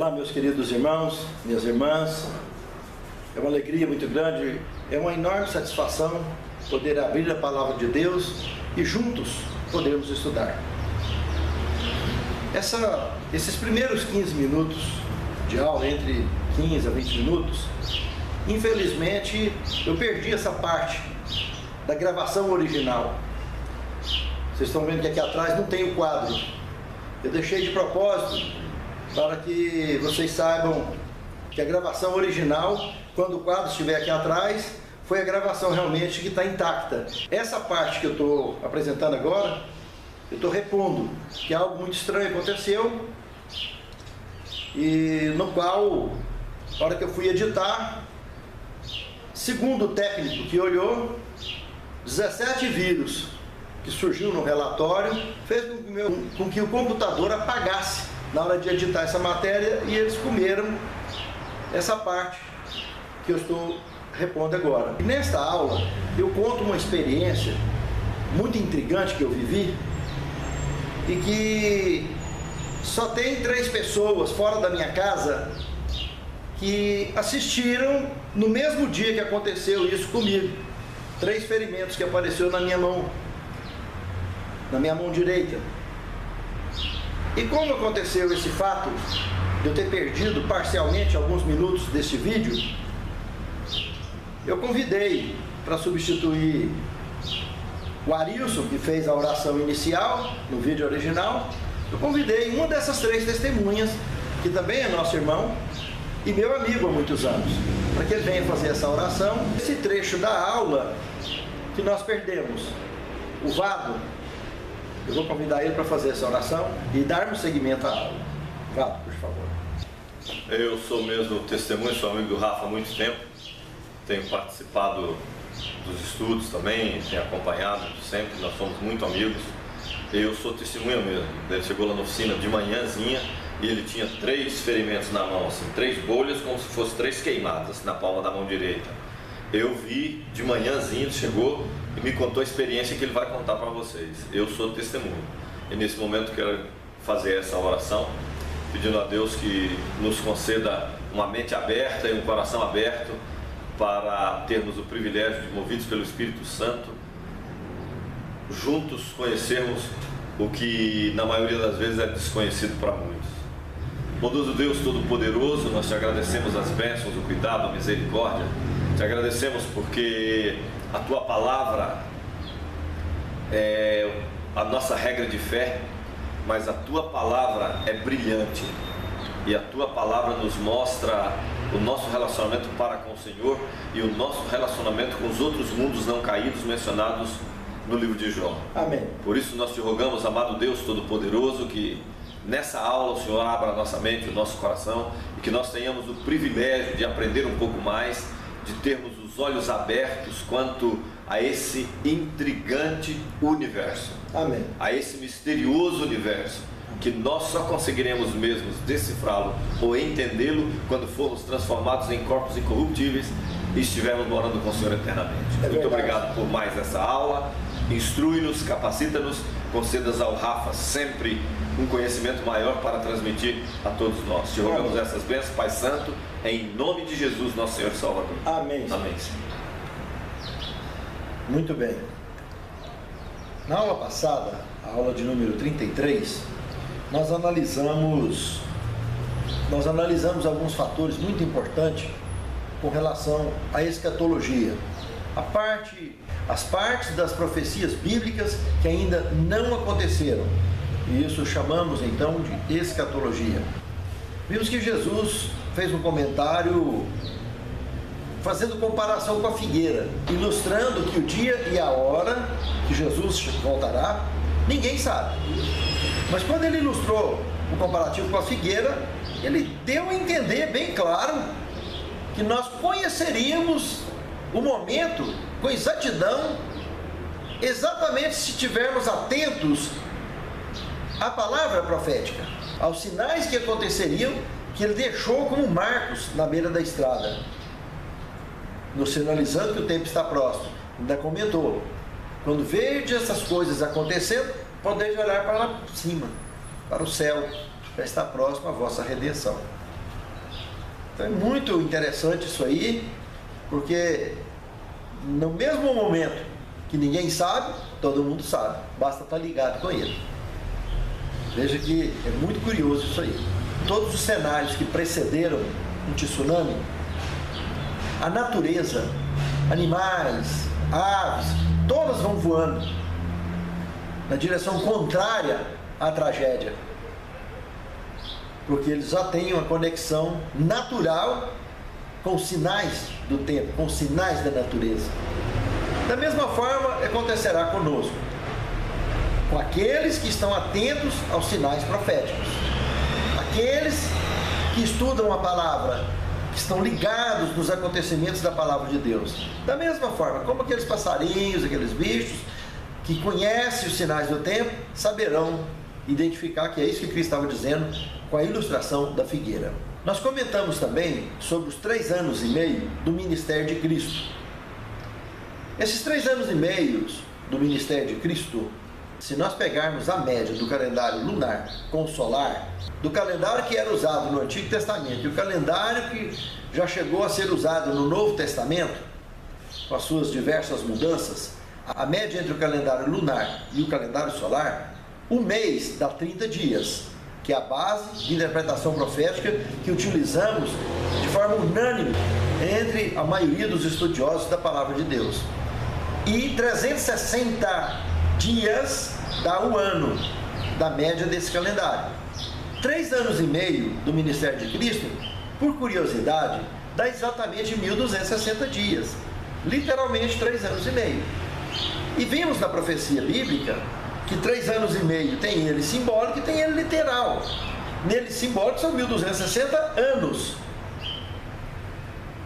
Olá, meus queridos irmãos, minhas irmãs. É uma alegria muito grande, é uma enorme satisfação poder abrir a palavra de Deus e juntos podermos estudar. Esses primeiros 15 minutos de aula, entre 15 a 20 minutos, infelizmente eu perdi essa parte da gravação original. Vocês estão vendo que aqui atrás não tem o quadro. Eu deixei de propósito para que vocês saibam que a gravação original, quando o quadro estiver aqui atrás, foi a gravação realmente que está intacta. Essa parte que eu estou apresentando agora, eu estou repondo, que algo muito estranho aconteceu, e no qual, na hora que eu fui editar, segundo o técnico que olhou, 17 vírus que surgiu no relatório, fez com que o computador apagasse na hora de editar essa matéria, e eles comeram essa parte que eu estou repondo agora. E nesta aula eu conto uma experiência muito intrigante que eu vivi e que só tem 3 pessoas fora da minha casa que assistiram no mesmo dia que aconteceu isso comigo. 3 ferimentos que apareceu na minha mão direita. E como aconteceu esse fato de eu ter perdido parcialmente alguns minutos desse vídeo, eu convidei para substituir o Arilson, que fez a oração inicial no vídeo original. Eu convidei uma dessas 3 testemunhas, que também é nosso irmão e meu amigo há muitos anos, para que ele venha fazer essa oração. Esse trecho da aula que nós perdemos, o Vado, eu vou convidar ele para fazer essa oração e darmos seguimento à aula. Vado, por favor. Eu sou mesmo testemunho, sou amigo do Rafa há muito tempo, tenho participado dos estudos também, tenho acompanhado sempre, nós somos muito amigos. Eu sou testemunha mesmo. Ele chegou lá na oficina de manhãzinha e ele tinha 3 ferimentos na mão, assim, 3 bolhas, como se fossem 3 queimadas assim, na palma da mão direita. Eu vi de manhãzinha, ele chegou e me contou a experiência que ele vai contar para vocês. Eu sou testemunho. E nesse momento quero fazer essa oração, pedindo a Deus que nos conceda uma mente aberta e um coração aberto para termos o privilégio de, movidos pelo Espírito Santo, juntos conhecermos o que na maioria das vezes é desconhecido para muitos. Bondoso Deus Todo-Poderoso, nós te agradecemos as bênçãos, o cuidado, a misericórdia. Te agradecemos porque a tua palavra é a nossa regra de fé, mas a tua palavra é brilhante e a tua palavra nos mostra o nosso relacionamento para com o Senhor e o nosso relacionamento com os outros mundos não caídos mencionados no livro de Jó. Amém. Por isso nós te rogamos, amado Deus Todo-Poderoso, que nessa aula o Senhor abra a nossa mente, o nosso coração, e que nós tenhamos o privilégio de aprender um pouco mais, de termos os olhos abertos quanto a esse intrigante universo. Amém. A esse misterioso universo, que nós só conseguiremos mesmo decifrá-lo ou entendê-lo quando formos transformados em corpos incorruptíveis e estivermos morando com o Senhor eternamente. Muito obrigado por mais essa aula. Instrui-nos, capacita-nos, concedas ao Rafa sempre um conhecimento maior para transmitir a todos nós. Te rogamos essas bênçãos, Pai Santo, em nome de Jesus, nosso Senhor e Salvador. Amém. Amém, Senhor. Muito bem. Na aula passada, a aula de número 33, nós analisamos alguns fatores muito importantes com relação à escatologia. As partes das profecias bíblicas que ainda não aconteceram. E isso chamamos então de escatologia. Vimos que Jesus fez um comentário fazendo comparação com a figueira, ilustrando que o dia e a hora que Jesus voltará, ninguém sabe. Mas quando ele ilustrou o comparativo com a figueira, ele deu a entender bem claro que nós conheceríamos o momento com exatidão, exatamente se estivermos atentos à palavra profética, aos sinais que aconteceriam, que ele deixou como marcos na beira da estrada, nos sinalizando que o tempo está próximo. Ainda comentou: quando vede essas coisas acontecendo, podeis olhar para cima, para o céu, já está próximo a vossa redenção. Então é muito interessante isso aí, porque no mesmo momento que ninguém sabe, todo mundo sabe, basta estar ligado com ele. Veja que é muito curioso isso aí. Todos os cenários que precederam um tsunami, a natureza, animais, aves, todas vão voando na direção contrária à tragédia, porque eles já têm uma conexão natural com os sinais do tempo, com os sinais da natureza. Da mesma forma acontecerá conosco, com aqueles que estão atentos aos sinais proféticos, aqueles que estudam a palavra, que estão ligados nos acontecimentos da palavra de Deus. Da mesma forma, como aqueles passarinhos, aqueles bichos que conhecem os sinais do tempo, saberão identificar que é isso que Cristo estava dizendo com a ilustração da figueira. Nós comentamos também sobre os 3 anos e meio do ministério de Cristo. Esses 3 anos e meio do ministério de Cristo, se nós pegarmos a média do calendário lunar com o solar, do calendário que era usado no Antigo Testamento e o calendário que já chegou a ser usado no Novo Testamento, com as suas diversas mudanças, a média entre o calendário lunar e o calendário solar, o mês dá 30 dias, que é a base de interpretação profética que utilizamos de forma unânime entre a maioria dos estudiosos da palavra de Deus. E 360 dias dá o ano da média desse calendário. 3 anos e meio do ministério de Cristo, por curiosidade, dá exatamente 1260 dias, literalmente 3 anos e meio. E vimos na profecia bíblica que 3 anos e meio tem ele simbólico e tem ele literal. Nele simbólico são 1260 anos,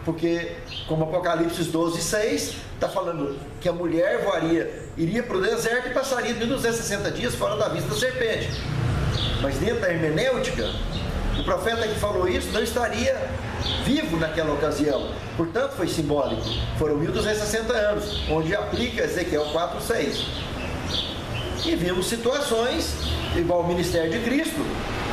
porque como Apocalipse 12:6 está falando que a mulher iria para o deserto e passaria 1260 dias fora da vista da serpente. Mas dentro da hermenêutica, o profeta que falou isso não estaria vivo naquela ocasião, portanto foi simbólico. Foram 1260 anos, onde aplica Ezequiel 4:6. E vimos situações, igual o ministério de Cristo,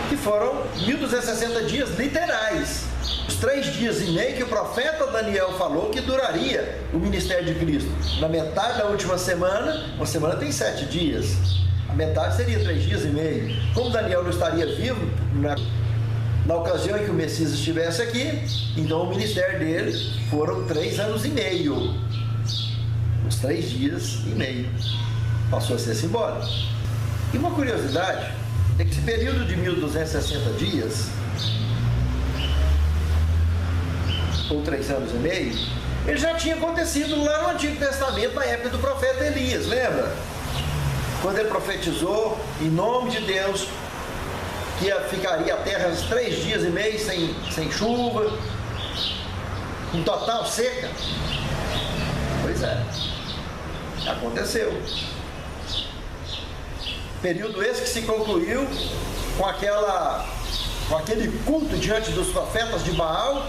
que foram 1260 dias literais. Os 3 dias e meio que o profeta Daniel falou que duraria o ministério de Cristo. Na metade da última semana, uma semana tem 7 dias, a metade seria 3 dias e meio. Como Daniel não estaria vivo na ocasião em que o Messias estivesse aqui, então o ministério dele foram 3 anos e meio. Os 3 dias e meio. Passou a ser simbólico. E uma curiosidade é que esse período de 1260 dias, ou 3 anos e meio, ele já tinha acontecido lá no Antigo Testamento, na época do profeta Elias, lembra? Quando ele profetizou em nome de Deus que ficaria a terra 3 dias e meio sem chuva, com total seca. Pois é, aconteceu. Período esse que se concluiu com aquele culto diante dos profetas de Baal,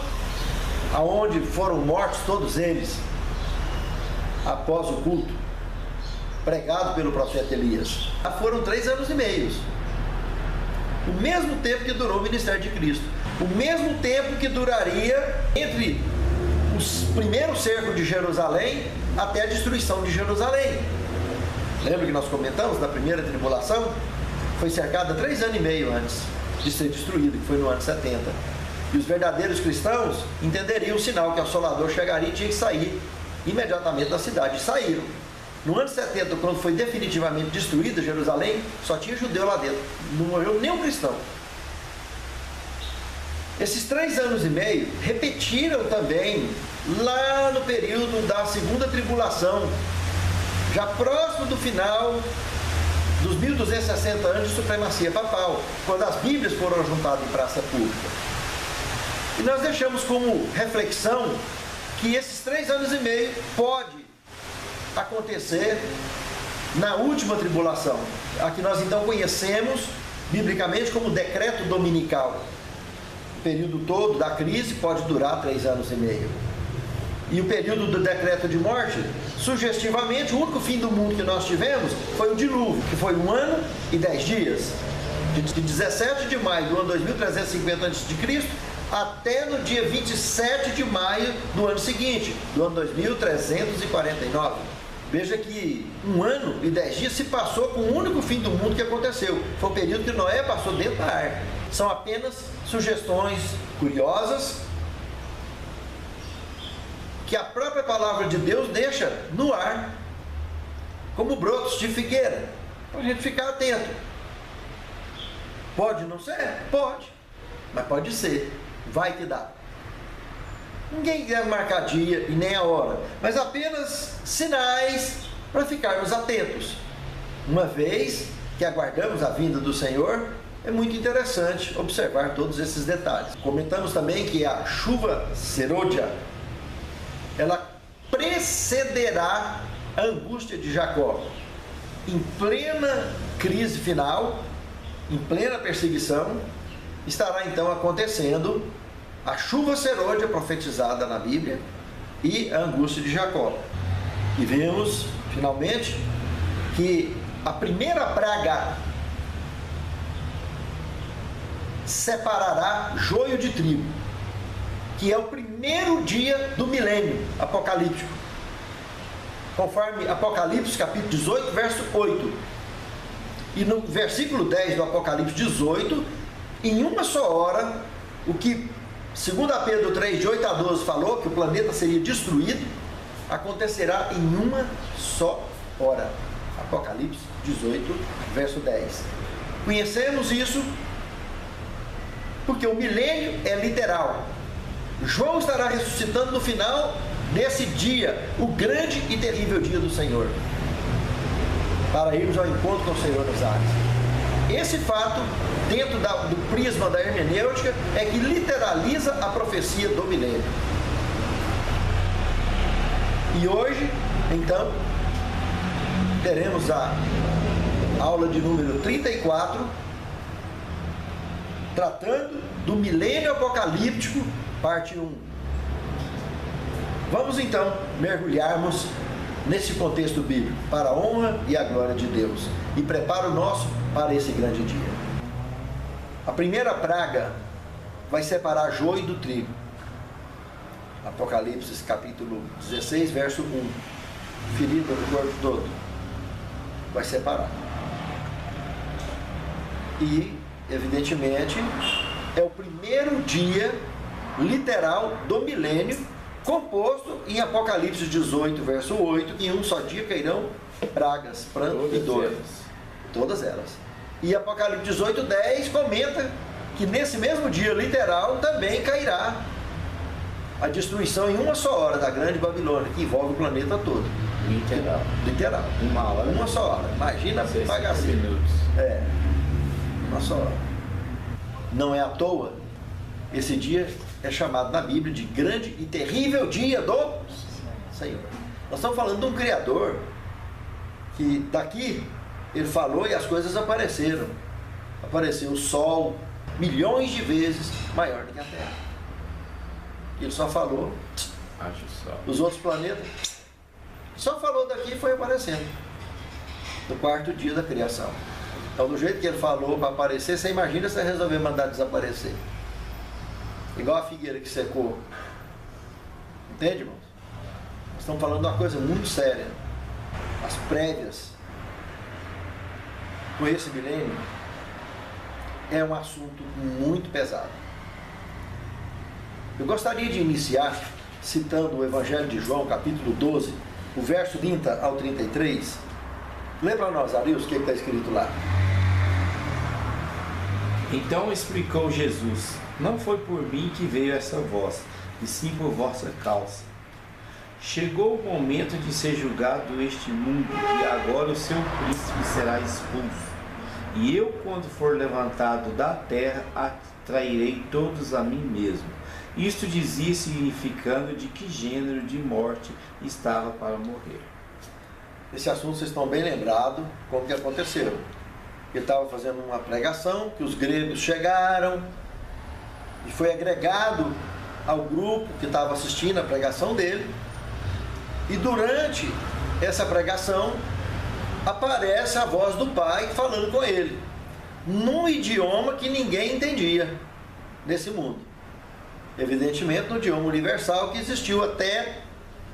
aonde foram mortos todos eles após o culto pregado pelo profeta Elias. Foram 3 anos e meio, o mesmo tempo que durou o ministério de Cristo, o mesmo tempo que duraria entre os primeiros cercos de Jerusalém até a destruição de Jerusalém. Lembra que nós comentamos na primeira tribulação? Foi cercada 3 anos e meio antes de ser destruída, que foi no ano 70. E os verdadeiros cristãos entenderiam o sinal que o Assolador chegaria e tinha que sair imediatamente da cidade. E saíram. No ano 70, quando foi definitivamente destruída Jerusalém, só tinha judeu lá dentro. Não morreu nenhum cristão. Esses 3 anos e meio repetiram também lá no período da segunda tribulação, já próximo do final dos 1260 anos de supremacia papal, quando as Bíblias foram juntadas em praça pública. E nós deixamos como reflexão que esses 3 anos e meio pode acontecer na última tribulação, a que nós então conhecemos biblicamente como decreto dominical. O período todo da crise pode durar 3 anos e meio. E o período do decreto de morte, sugestivamente, o único fim do mundo que nós tivemos foi o dilúvio, que foi 1 ano e 10 dias. De 17 de maio do ano 2350 a.C. até no dia 27 de maio do ano seguinte, do ano 2349. Veja que 1 ano e 10 dias se passou com o único fim do mundo que aconteceu. Foi o período que Noé passou dentro da arca. São apenas sugestões curiosas que a própria palavra de Deus deixa no ar, como brotos de figueira, para a gente ficar atento. Pode não ser? Pode, mas pode ser. Vai que dá. Ninguém quer marcar dia e nem a hora, mas apenas sinais para ficarmos atentos. Uma vez que aguardamos a vinda do Senhor, é muito interessante observar todos esses detalhes. Comentamos também que a chuva serôdia, ela precederá a angústia de Jacó. Em plena crise final, em plena perseguição, estará então acontecendo a chuva serôdia profetizada na Bíblia e a angústia de Jacó. E vemos, finalmente, que a primeira praga separará joio de trigo, que é o primeiro dia do milênio apocalíptico, conforme Apocalipse capítulo 18, verso 8. E no versículo 10 do Apocalipse 18, em uma só hora, o que, segundo a Pedro 3, de 8 a 12, falou que o planeta seria destruído, acontecerá em uma só hora. Apocalipse 18, verso 10. Conhecemos isso porque o milênio é literal. João estará ressuscitando no final desse dia, o grande e terrível dia do Senhor, para irmos ao encontro com o Senhor nos ares. Esse fato, dentro do prisma da hermenêutica, é que literaliza a profecia do milênio. E hoje, então, teremos a aula de número 34, tratando do milênio apocalíptico, parte 1. Vamos então mergulharmos nesse contexto bíblico, para a honra e a glória de Deus, e preparo nosso para esse grande dia. A primeira praga vai separar joio do trigo. Apocalipse capítulo 16, verso 1. Ferida do corpo todo. Vai separar. E, evidentemente, é o primeiro dia literal do milênio, composto em Apocalipse 18, verso 8, que em um só dia cairão pragas, pranto e dor. Todas elas. E Apocalipse 18, 10 comenta que nesse mesmo dia literal também cairá a destruição em uma só hora da grande Babilônia, que envolve o planeta todo. Literal. Uma só hora. Imagina pagar assim. Uma só hora. Não é à toa, esse dia é chamado na Bíblia de grande e terrível dia do Senhor. Nós estamos falando de um Criador que daqui ele falou e as coisas apareceram. Apareceu o Sol milhões de vezes maior do que a Terra. Ele só falou. Os outros planetas só falou daqui e foi aparecendo no quarto dia da criação. Então, do jeito que ele falou para aparecer, você imagina se você resolver mandar desaparecer. Igual a figueira que secou. Entende, irmãos? Nós estamos falando de uma coisa muito séria. As prévias com esse milênio é um assunto muito pesado. Eu gostaria de iniciar citando o Evangelho de João, capítulo 12, o verso 30 ao 33. Lê para nós, Arius, o que está escrito lá. Então explicou Jesus: não foi por mim que veio essa voz, e sim por vossa causa. Chegou o momento de ser julgado este mundo, e agora o seu príncipe será expulso. E eu, quando for levantado da terra, atrairei todos a mim mesmo. Isto dizia, significando de que gênero de morte estava para morrer. Esse assunto vocês estão bem lembrados como que aconteceu. Ele estava fazendo uma pregação, que os gregos chegaram e foi agregado ao grupo que estava assistindo a pregação dele. E durante essa pregação aparece a voz do Pai falando com ele, num idioma que ninguém entendia nesse mundo. evidentemente, no idioma universal que existiu até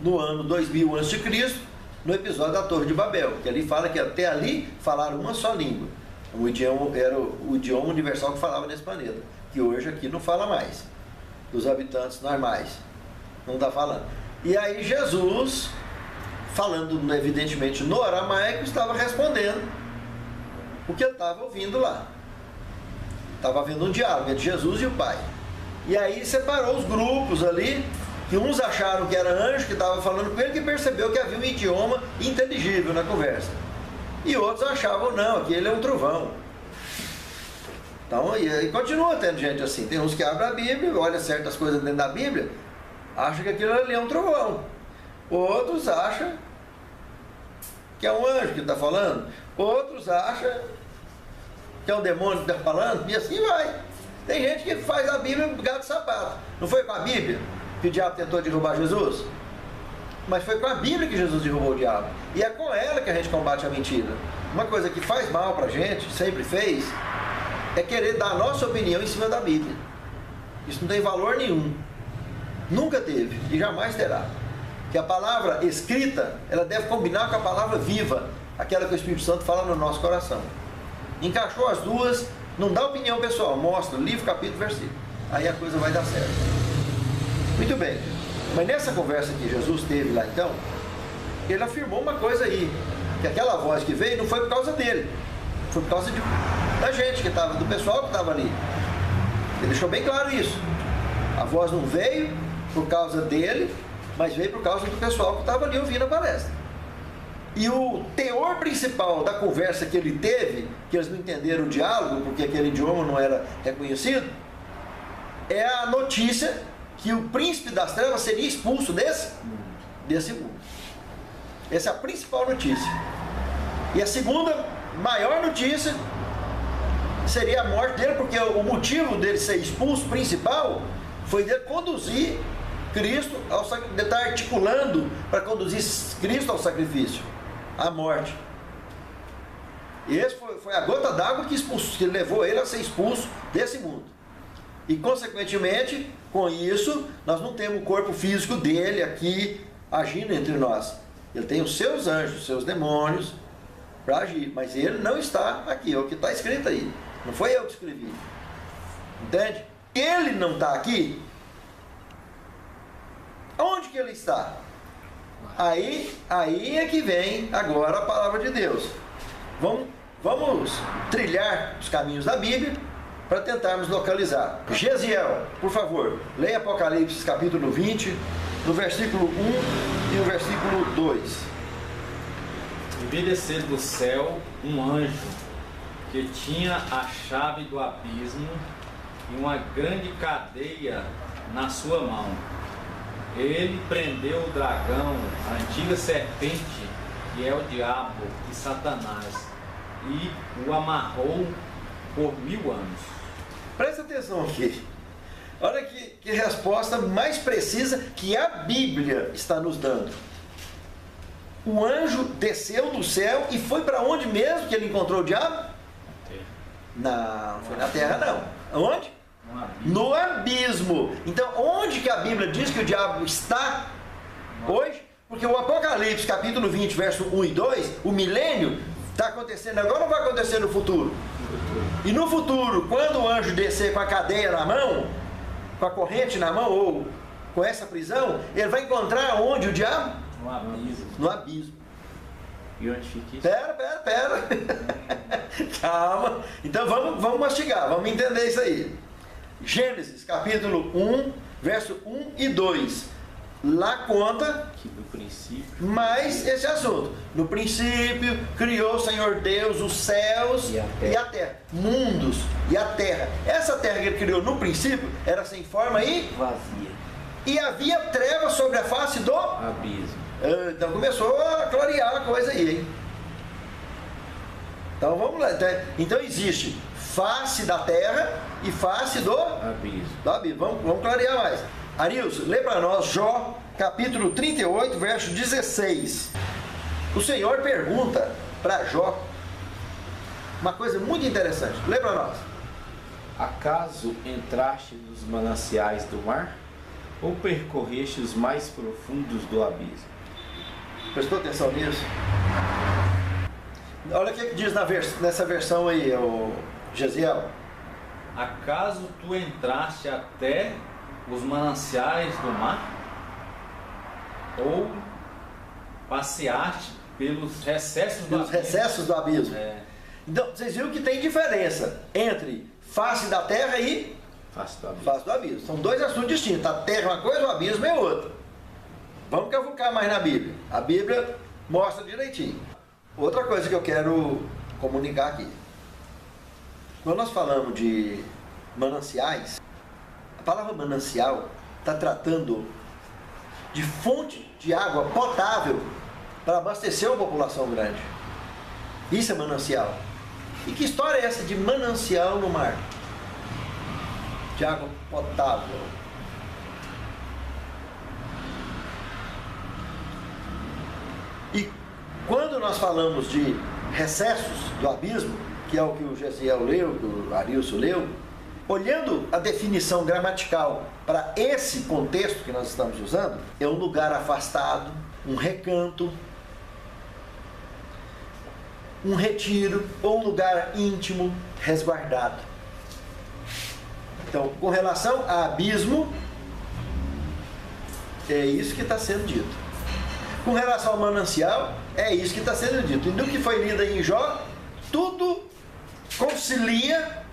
no ano 2000 a.C., no episódio da Torre de Babel, que ali fala que até ali falaram uma só língua. O idioma era o idioma universal que falava nesse planeta, que hoje aqui não fala mais, dos habitantes normais, não está falando. E aí Jesus, falando evidentemente no aramaico, estava respondendo o que ele estava ouvindo lá. Estava havendo um diálogo entre Jesus e o Pai. E aí separou os grupos ali, que uns acharam que era anjo que estava falando com ele, que percebeu que havia um idioma inteligível na conversa. E outros achavam, não, aquele é um trovão. Então, e continua tendo gente assim. Tem uns que abrem a Bíblia, olha certas coisas dentro da Bíblia, acham que aquilo ali é um trovão. Outros acham que é um anjo que está falando. Outros acham que é um demônio que está falando. E assim vai. Tem gente que faz a Bíblia gato de sapato. Não foi com a Bíblia que o diabo tentou derrubar Jesus? Mas foi com a Bíblia que Jesus derrubou o diabo. E é com ela que a gente combate a mentira. Uma coisa que faz mal pra gente, sempre fez, é querer dar a nossa opinião em cima da Bíblia. Isso não tem valor nenhum. Nunca teve e jamais terá. Que a palavra escrita, ela deve combinar com a palavra viva, aquela que o Espírito Santo fala no nosso coração. Encaixou as duas, não dá opinião pessoal, mostra livro, capítulo, versículo. Aí a coisa vai dar certo. Muito bem. Mas nessa conversa que Jesus teve lá então, ele afirmou uma coisa aí, que aquela voz que veio não foi por causa dele, foi por causa da gente que estava, do pessoal que estava ali. Ele deixou bem claro isso. A voz não veio por causa dele, mas veio por causa do pessoal que estava ali ouvindo a palestra. E o teor principal da conversa que ele teve, que eles não entenderam o diálogo, porque aquele idioma não era reconhecido, é a notícia que o príncipe das trevas seria expulso desse mundo. Essa é a principal notícia. E a segunda maior notícia seria a morte dele, porque o motivo dele ser expulso principal foi de conduzir Cristo, de estar articulando para conduzir Cristo ao sacrifício, à morte. E esse foi a gota d'água que levou ele a ser expulso desse mundo. E consequentemente, com isso, nós não temos o corpo físico dele aqui agindo entre nós. Ele tem os seus anjos, os seus demônios para agir, mas ele não está aqui, é o que está escrito aí. Não foi eu que escrevi. Entende? Ele não está aqui. Onde que ele está? Aí é que vem agora a palavra de Deus. Vamos trilhar os caminhos da Bíblia para tentarmos localizar. Gesiel, por favor, leia Apocalipse capítulo 20, no versículo 1 e o versículo 2. E vi descer do céu um anjo que tinha a chave do abismo e uma grande cadeia na sua mão. Ele prendeu o dragão, a antiga serpente, que é o diabo e Satanás, e o amarrou por 1000 anos. Presta atenção aqui. Olha que resposta mais precisa que a Bíblia está nos dando. O anjo desceu do céu e foi para onde mesmo que ele encontrou o diabo? Não foi na terra não. Onde? No abismo. Então, onde que a Bíblia diz que o diabo está hoje? Porque o Apocalipse, capítulo 20, verso 1 e 2, o milênio está acontecendo agora ou vai acontecer no futuro? E no futuro, quando o anjo descer com a cadeia na mão, com a corrente na mão, ou com essa prisão, ele vai encontrar onde o diabo? No abismo. No abismo. E onde fica isso? Pera. Calma. Então vamos mastigar, vamos entender isso aí. Gênesis, capítulo 1, verso 1 e 2. Lá conta que no princípio mais esse assunto. No princípio criou o Senhor Deus os céus e a terra. Mundos e a terra. Essa terra que ele criou no princípio era sem forma e vazia. E havia trevas sobre a face do abismo. Então começou a clarear a coisa aí, hein? Então vamos lá. Então existe face da terra e face do abismo. Vamos clarear mais. Arilson, lê para nós Jó, capítulo 38, verso 16. O Senhor pergunta para Jó uma coisa muito interessante. Lê para nós. Acaso entraste nos mananciais do mar? Ou percorreste os mais profundos do abismo? Prestou atenção nisso? Olha o que diz nessa versão aí, o Gesiel. Acaso tu entraste até os mananciais do mar? Ou passeaste pelos recessos do abismo? Pelos recessos do abismo. É. Então, vocês viram que tem diferença entre face da terra e Face do abismo. face do abismo. São dois assuntos distintos. A terra é uma coisa, o abismo é outra. Vamos cavucar mais na Bíblia. A Bíblia mostra direitinho. Outra coisa que eu quero comunicar aqui. Quando nós falamos de mananciais, a palavra manancial está tratando de fonte de água potável para abastecer uma população grande. Isso é manancial. E que história é essa de manancial no mar? De água potável. E quando nós falamos de recessos do abismo, que é o que o Gesiel leu, que o Arilson leu, olhando a definição gramatical para esse contexto que nós estamos usando, é um lugar afastado, um recanto, um retiro ou um lugar íntimo, resguardado. Então, com relação a abismo, é isso que está sendo dito. Com relação ao manancial, é isso que está sendo dito. E do que foi lido aí em Jó, tudo concilia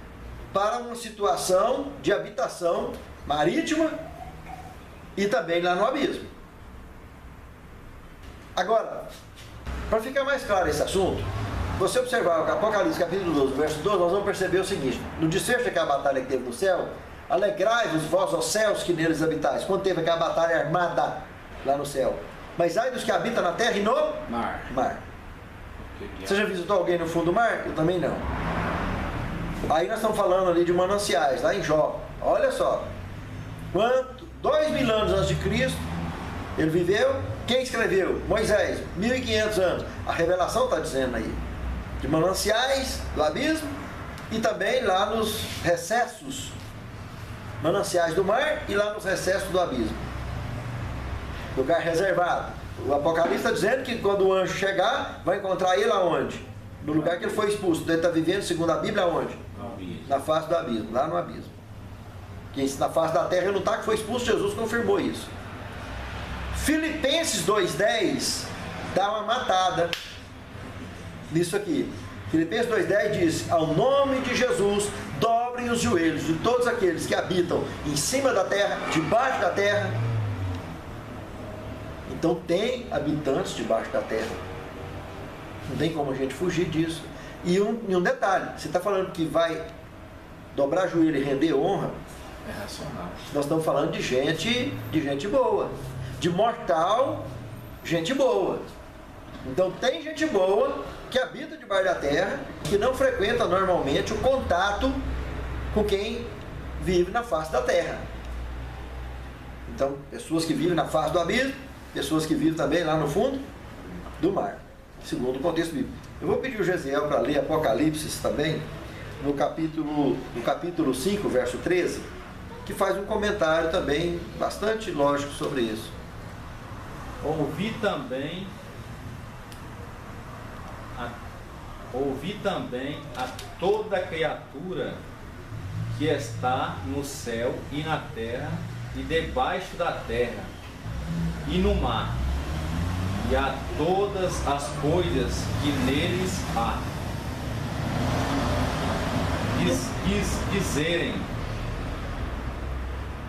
para uma situação de habitação marítima e também lá no abismo. Agora, para ficar mais claro esse assunto, você observar o Apocalipse capítulo 12, verso 12, nós vamos perceber o seguinte: no desfecho daquela batalha que teve no céu, alegrai-vos vós, ó céus, que neles habitais. Quando teve aquela batalha armada lá no céu. Mas ai dos que habitam na terra e no mar. Você já visitou alguém no fundo do mar? Eu também não. Aí nós estamos falando ali de mananciais, lá em Jó. Olha só. 2.000 anos antes de Cristo, ele viveu. Quem escreveu? Moisés, 1.500 anos. A revelação está dizendo aí. De mananciais do abismo e também lá nos recessos. Mananciais do mar e lá nos recessos do abismo. Lugar reservado. O Apocalipse está dizendo que quando o anjo chegar, vai encontrar ele aonde? No lugar que ele foi expulso. Então ele está vivendo, segundo a Bíblia, aonde? Na face do abismo, lá no abismo. Que na face da terra ele não está, que foi expulso, Jesus confirmou isso. Filipenses 2,10 dá uma matada nisso aqui. Filipenses 2,10 diz: ao nome de Jesus, dobrem os joelhos de todos aqueles que habitam em cima da terra, debaixo da terra. Então tem habitantes debaixo da terra. Não tem como a gente fugir disso. E um detalhe, você está falando que vai dobrar joelho e render honra. É racional. Nós estamos falando de gente boa. De mortal, gente boa. Então tem gente boa que habita debaixo da terra, que não frequenta normalmente o contato com quem vive na face da terra. Então, pessoas que vivem na face do abismo, pessoas que vivem também lá no fundo do mar, segundo o contexto bíblico. Eu vou pedir o Gesiel para ler Apocalipse também, no capítulo 5, verso 13, que faz um comentário também bastante lógico sobre isso. Ouvi também a toda criatura que está no céu e na terra e debaixo da terra e no mar, e a todas as coisas que neles há, dizerem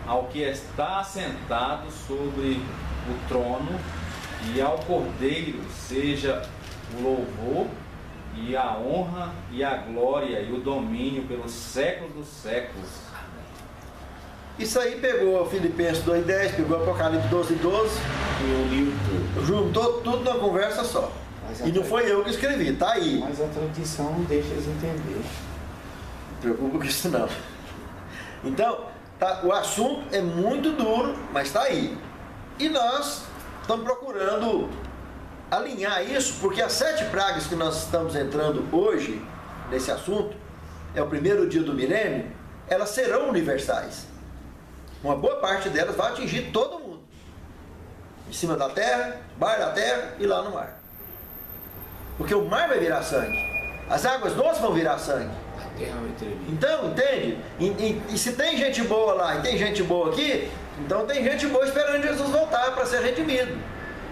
ao que está assentado sobre o trono e ao Cordeiro seja o louvor e a honra e a glória e o domínio pelos séculos dos séculos. Isso aí pegou Filipenses 2,10, pegou Apocalipse 12,12 E uniu tudo. juntou tudo numa conversa só. E não foi eu que escrevi, tá aí. Mas a tradição não deixa eles entender. Não preocupa com isso não. Então, o assunto é muito duro, mas está aí. E nós estamos procurando alinhar isso, porque as 7 pragas que nós estamos entrando hoje, nesse assunto, é o primeiro dia do milênio, elas serão universais. Uma boa parte delas vai atingir todo mundo. Em cima da terra, debaixo da terra e lá no mar. Porque o mar vai virar sangue. As águas doces vão virar sangue. A terra vai tremer. Então, entende? E se tem gente boa lá e tem gente boa aqui, então tem gente boa esperando Jesus voltar para ser redimido.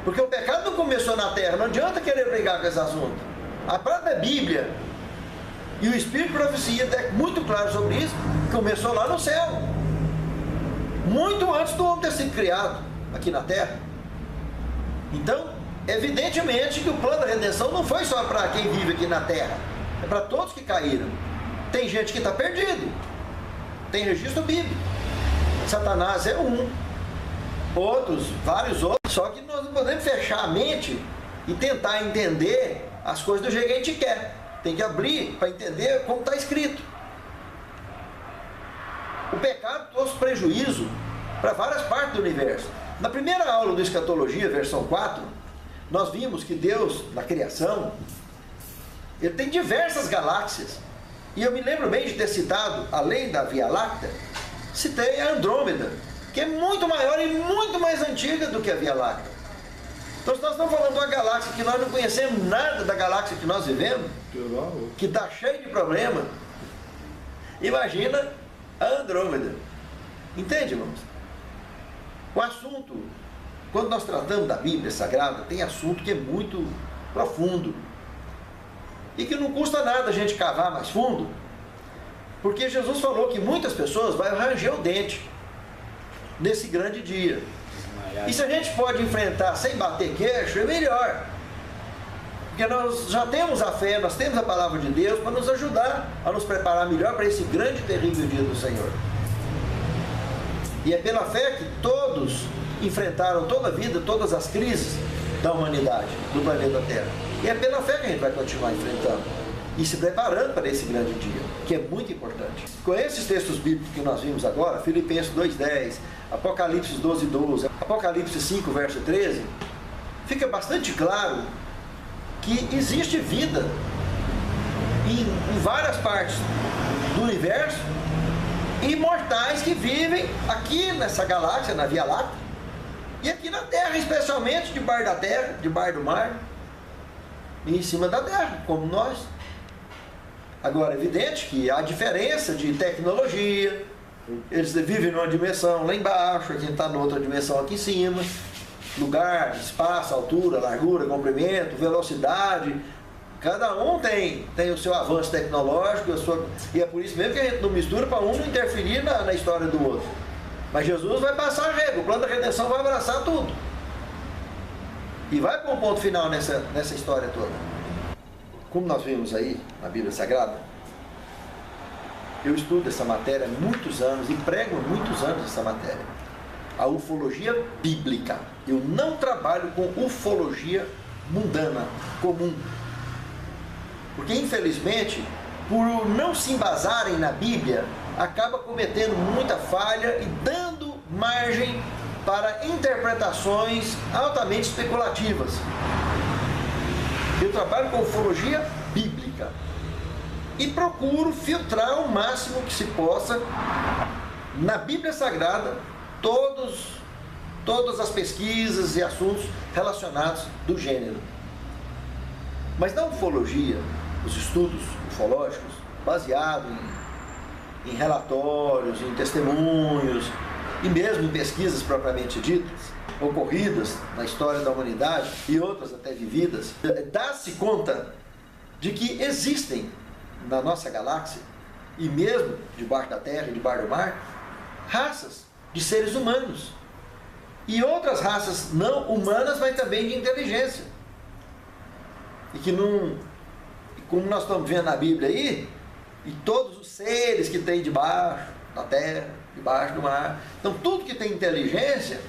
Porque o pecado não começou na terra, não adianta querer brigar com esse assunto. A própria Bíblia e o Espírito de Profecia é muito claro sobre isso, começou lá no céu. Muito antes do homem ter sido criado aqui na terra. Então, evidentemente que o plano da redenção não foi só para quem vive aqui na terra, é para todos que caíram. Tem gente que está perdido, tem registro bíblico. Satanás é um, outros, vários outros, só que nós não podemos fechar a mente e tentar entender as coisas do jeito que a gente quer. Tem que abrir para entender como está escrito. O pecado trouxe prejuízo para várias partes do universo. Na primeira aula do Escatologia, versão 4, nós vimos que Deus, na criação, Ele tem diversas galáxias. E eu me lembro bem de ter citado, além da Via Láctea, citei a Andrômeda, que é muito maior e muito mais antiga do que a Via Láctea. Então, se nós estamos falando de uma galáxia que nós não conhecemos nada da galáxia que nós vivemos, que está cheio de problema, imagina a Andrômeda. Entende, irmãos? O assunto, quando nós tratamos da Bíblia Sagrada, tem assunto que é muito profundo e que não custa nada a gente cavar mais fundo, porque Jesus falou que muitas pessoas vão ranger o dente nesse grande dia. E se a gente pode enfrentar sem bater queixo, é melhor, porque nós já temos a fé, nós temos a palavra de Deus para nos ajudar a nos preparar melhor para esse grande e terrível dia do Senhor. E é pela fé que todos enfrentaram toda a vida, todas as crises da humanidade, do planeta Terra. E é pela fé que a gente vai continuar enfrentando e se preparando para esse grande dia, que é muito importante. Com esses textos bíblicos que nós vimos agora, Filipenses 2:10, Apocalipse 12:12, Apocalipse 5, verso 13, fica bastante claro que existe vida em várias partes do universo, e mortais que vivem aqui nessa galáxia, na Via Láctea, e aqui na Terra, especialmente debaixo da terra, debaixo do mar, e em cima da terra, como nós. Agora, é evidente que há diferença de tecnologia, eles vivem numa dimensão lá embaixo, a gente está noutra dimensão aqui em cima, lugar, espaço, altura, largura, comprimento, velocidade. Cada um tem o seu avanço tecnológico, e é por isso mesmo que a gente não mistura para um não interferir na história do outro. Mas Jesus vai passar a regra, o plano da redenção vai abraçar tudo. E vai para um ponto final nessa história toda. Como nós vimos aí na Bíblia Sagrada, eu estudo essa matéria há muitos anos e prego há muitos anos essa matéria. A ufologia bíblica. Eu não trabalho com ufologia mundana, comum. Porque, infelizmente, por não se embasarem na Bíblia, acaba cometendo muita falha e dando margem para interpretações altamente especulativas. Eu trabalho com ufologia bíblica e procuro filtrar o máximo que se possa na Bíblia Sagrada todas as pesquisas e assuntos relacionados do gênero. Mas na ufologia, os estudos ufológicos, baseados em relatórios, em testemunhos e mesmo em pesquisas propriamente ditas, ocorridas na história da humanidade e outras até vividas, dá-se conta de que existem na nossa galáxia, e mesmo debaixo da terra e debaixo do mar, raças de seres humanos e outras raças não humanas, mas também de inteligência. E que não, como nós estamos vendo na Bíblia aí, e todos os seres que tem debaixo da terra, debaixo do mar, então tudo que tem inteligência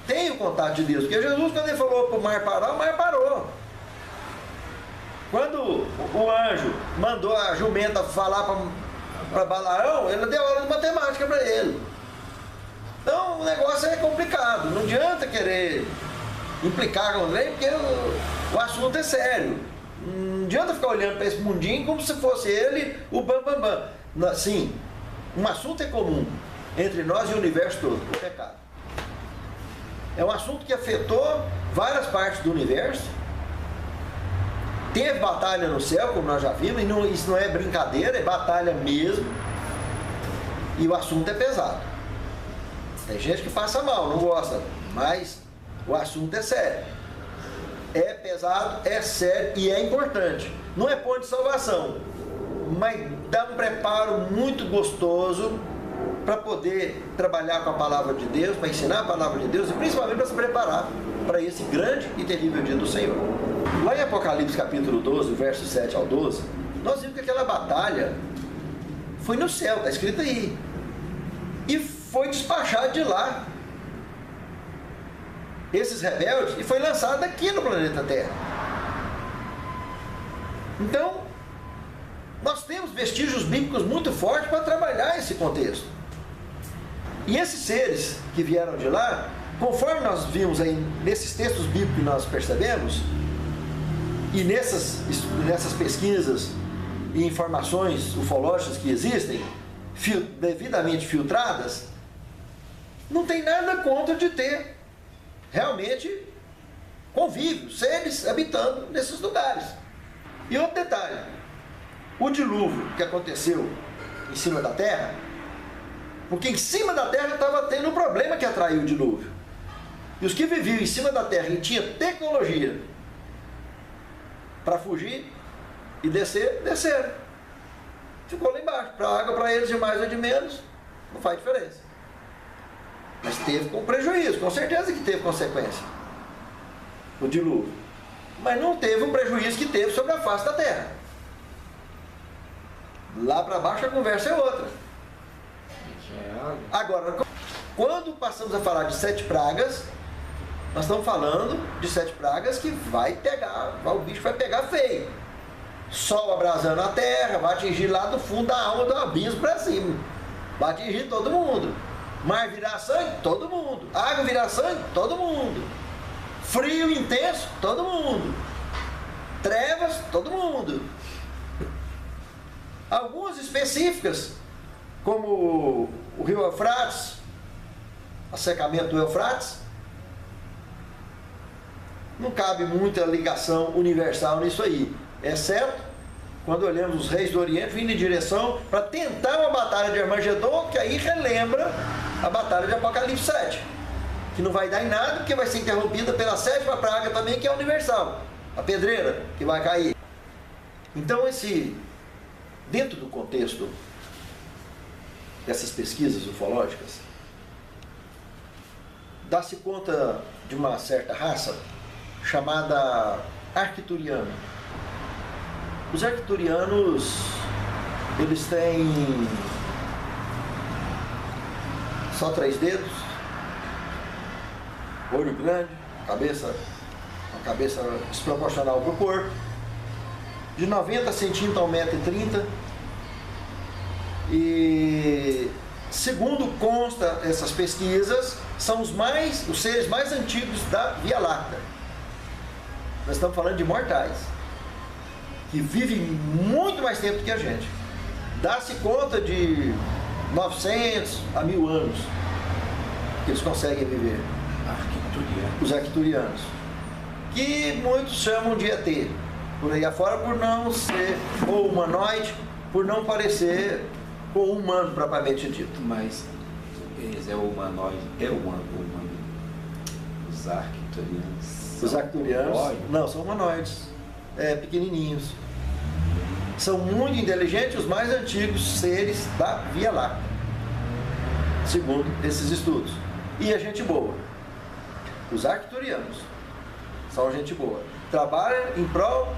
tem o contato de Deus. Porque Jesus, quando ele falou para o mar parar, o mar parou. Quando o anjo mandou a jumenta falar para Balaão, ele deu aula de matemática para ele. Então o negócio é complicado, não adianta querer implicar com o rei, porque o assunto é sério. Não adianta ficar olhando para esse mundinho como se fosse ele o bambambam. Sim, Um assunto é comum entre nós e o universo todo, o pecado. É um assunto que afetou várias partes do universo. Teve batalha no céu, como nós já vimos, e isso não é brincadeira, é batalha mesmo. E o assunto é pesado. Tem gente que passa mal, não gosta, mas o assunto é sério. É pesado, é sério e é importante. Não é ponto de salvação, mas dá um preparo muito gostoso para poder trabalhar com a palavra de Deus, para ensinar a palavra de Deus e principalmente para se preparar para esse grande e terrível dia do Senhor. Lá em Apocalipse capítulo 12, versos 7 ao 12, nós vimos que aquela batalha foi no céu, está escrito aí, e foi despachado de lá esses rebeldes e foi lançado aqui no planeta Terra. Então, nós temos vestígios bíblicos muito fortes para trabalhar esse contexto. E esses seres que vieram de lá, conforme nós vimos aí nesses textos bíblicos que nós percebemos, e nessas pesquisas e informações ufológicas que existem, devidamente filtradas, não tem nada contra de ter realmente convívio, seres habitando nesses lugares. E outro detalhe, o dilúvio que aconteceu em cima da terra, porque em cima da terra estava tendo um problema que atraiu o dilúvio. E os que viviam em cima da terra e tinham tecnologia para fugir e descer, desceram. Ficou lá embaixo. Para a água, para eles, de mais ou de menos, não faz diferença. Mas teve com prejuízo, com certeza que teve consequência. O dilúvio. Mas não teve o prejuízo que teve sobre a face da terra. Lá para baixo a conversa é outra. Agora, quando passamos a falar de 7 pragas, nós estamos falando de 7 pragas que vai pegar, o bicho vai pegar feio. Sol abrasando a terra, vai atingir lá do fundo da alma do abismo para cima. Vai atingir todo mundo. Mar virar sangue, todo mundo. Água virar sangue, todo mundo. Frio intenso, todo mundo. Trevas, todo mundo. Algumas específicas, como o rio Eufrates, o secamento do Eufrates, não cabe muita ligação universal nisso aí, exceto quando olhamos os reis do Oriente vindo em direção para tentar uma batalha de Armagedon, que aí relembra a batalha de Apocalipse 7, que não vai dar em nada, porque vai ser interrompida pela 7ª praga também, que é universal, a pedreira que vai cair. Então, dentro do contexto dessas pesquisas ufológicas, dá-se conta de uma certa raça chamada arcturiano. Os arcturianos, eles têm só 3 dedos, olho grande, uma cabeça desproporcional para o corpo, de 90 centímetros a 1,30 m, e segundo consta essas pesquisas, são os seres mais antigos da Via Láctea. Nós estamos falando de mortais, que vivem muito mais tempo do que a gente. Dá-se conta de 900 a 1000 anos que eles conseguem viver. Os arcturianos, que muitos chamam de ET, por aí afora, por não ser ou humanoide, por não parecer com o humano propriamente dito. Mas eles é o humanoide, humano. Os arcturianos. Os arcturianos não, são humanoides, pequenininhos. São muito inteligentes, os mais antigos seres da Via Láctea, segundo esses estudos. E a gente boa. Os arcturianos são gente boa. Trabalham em prol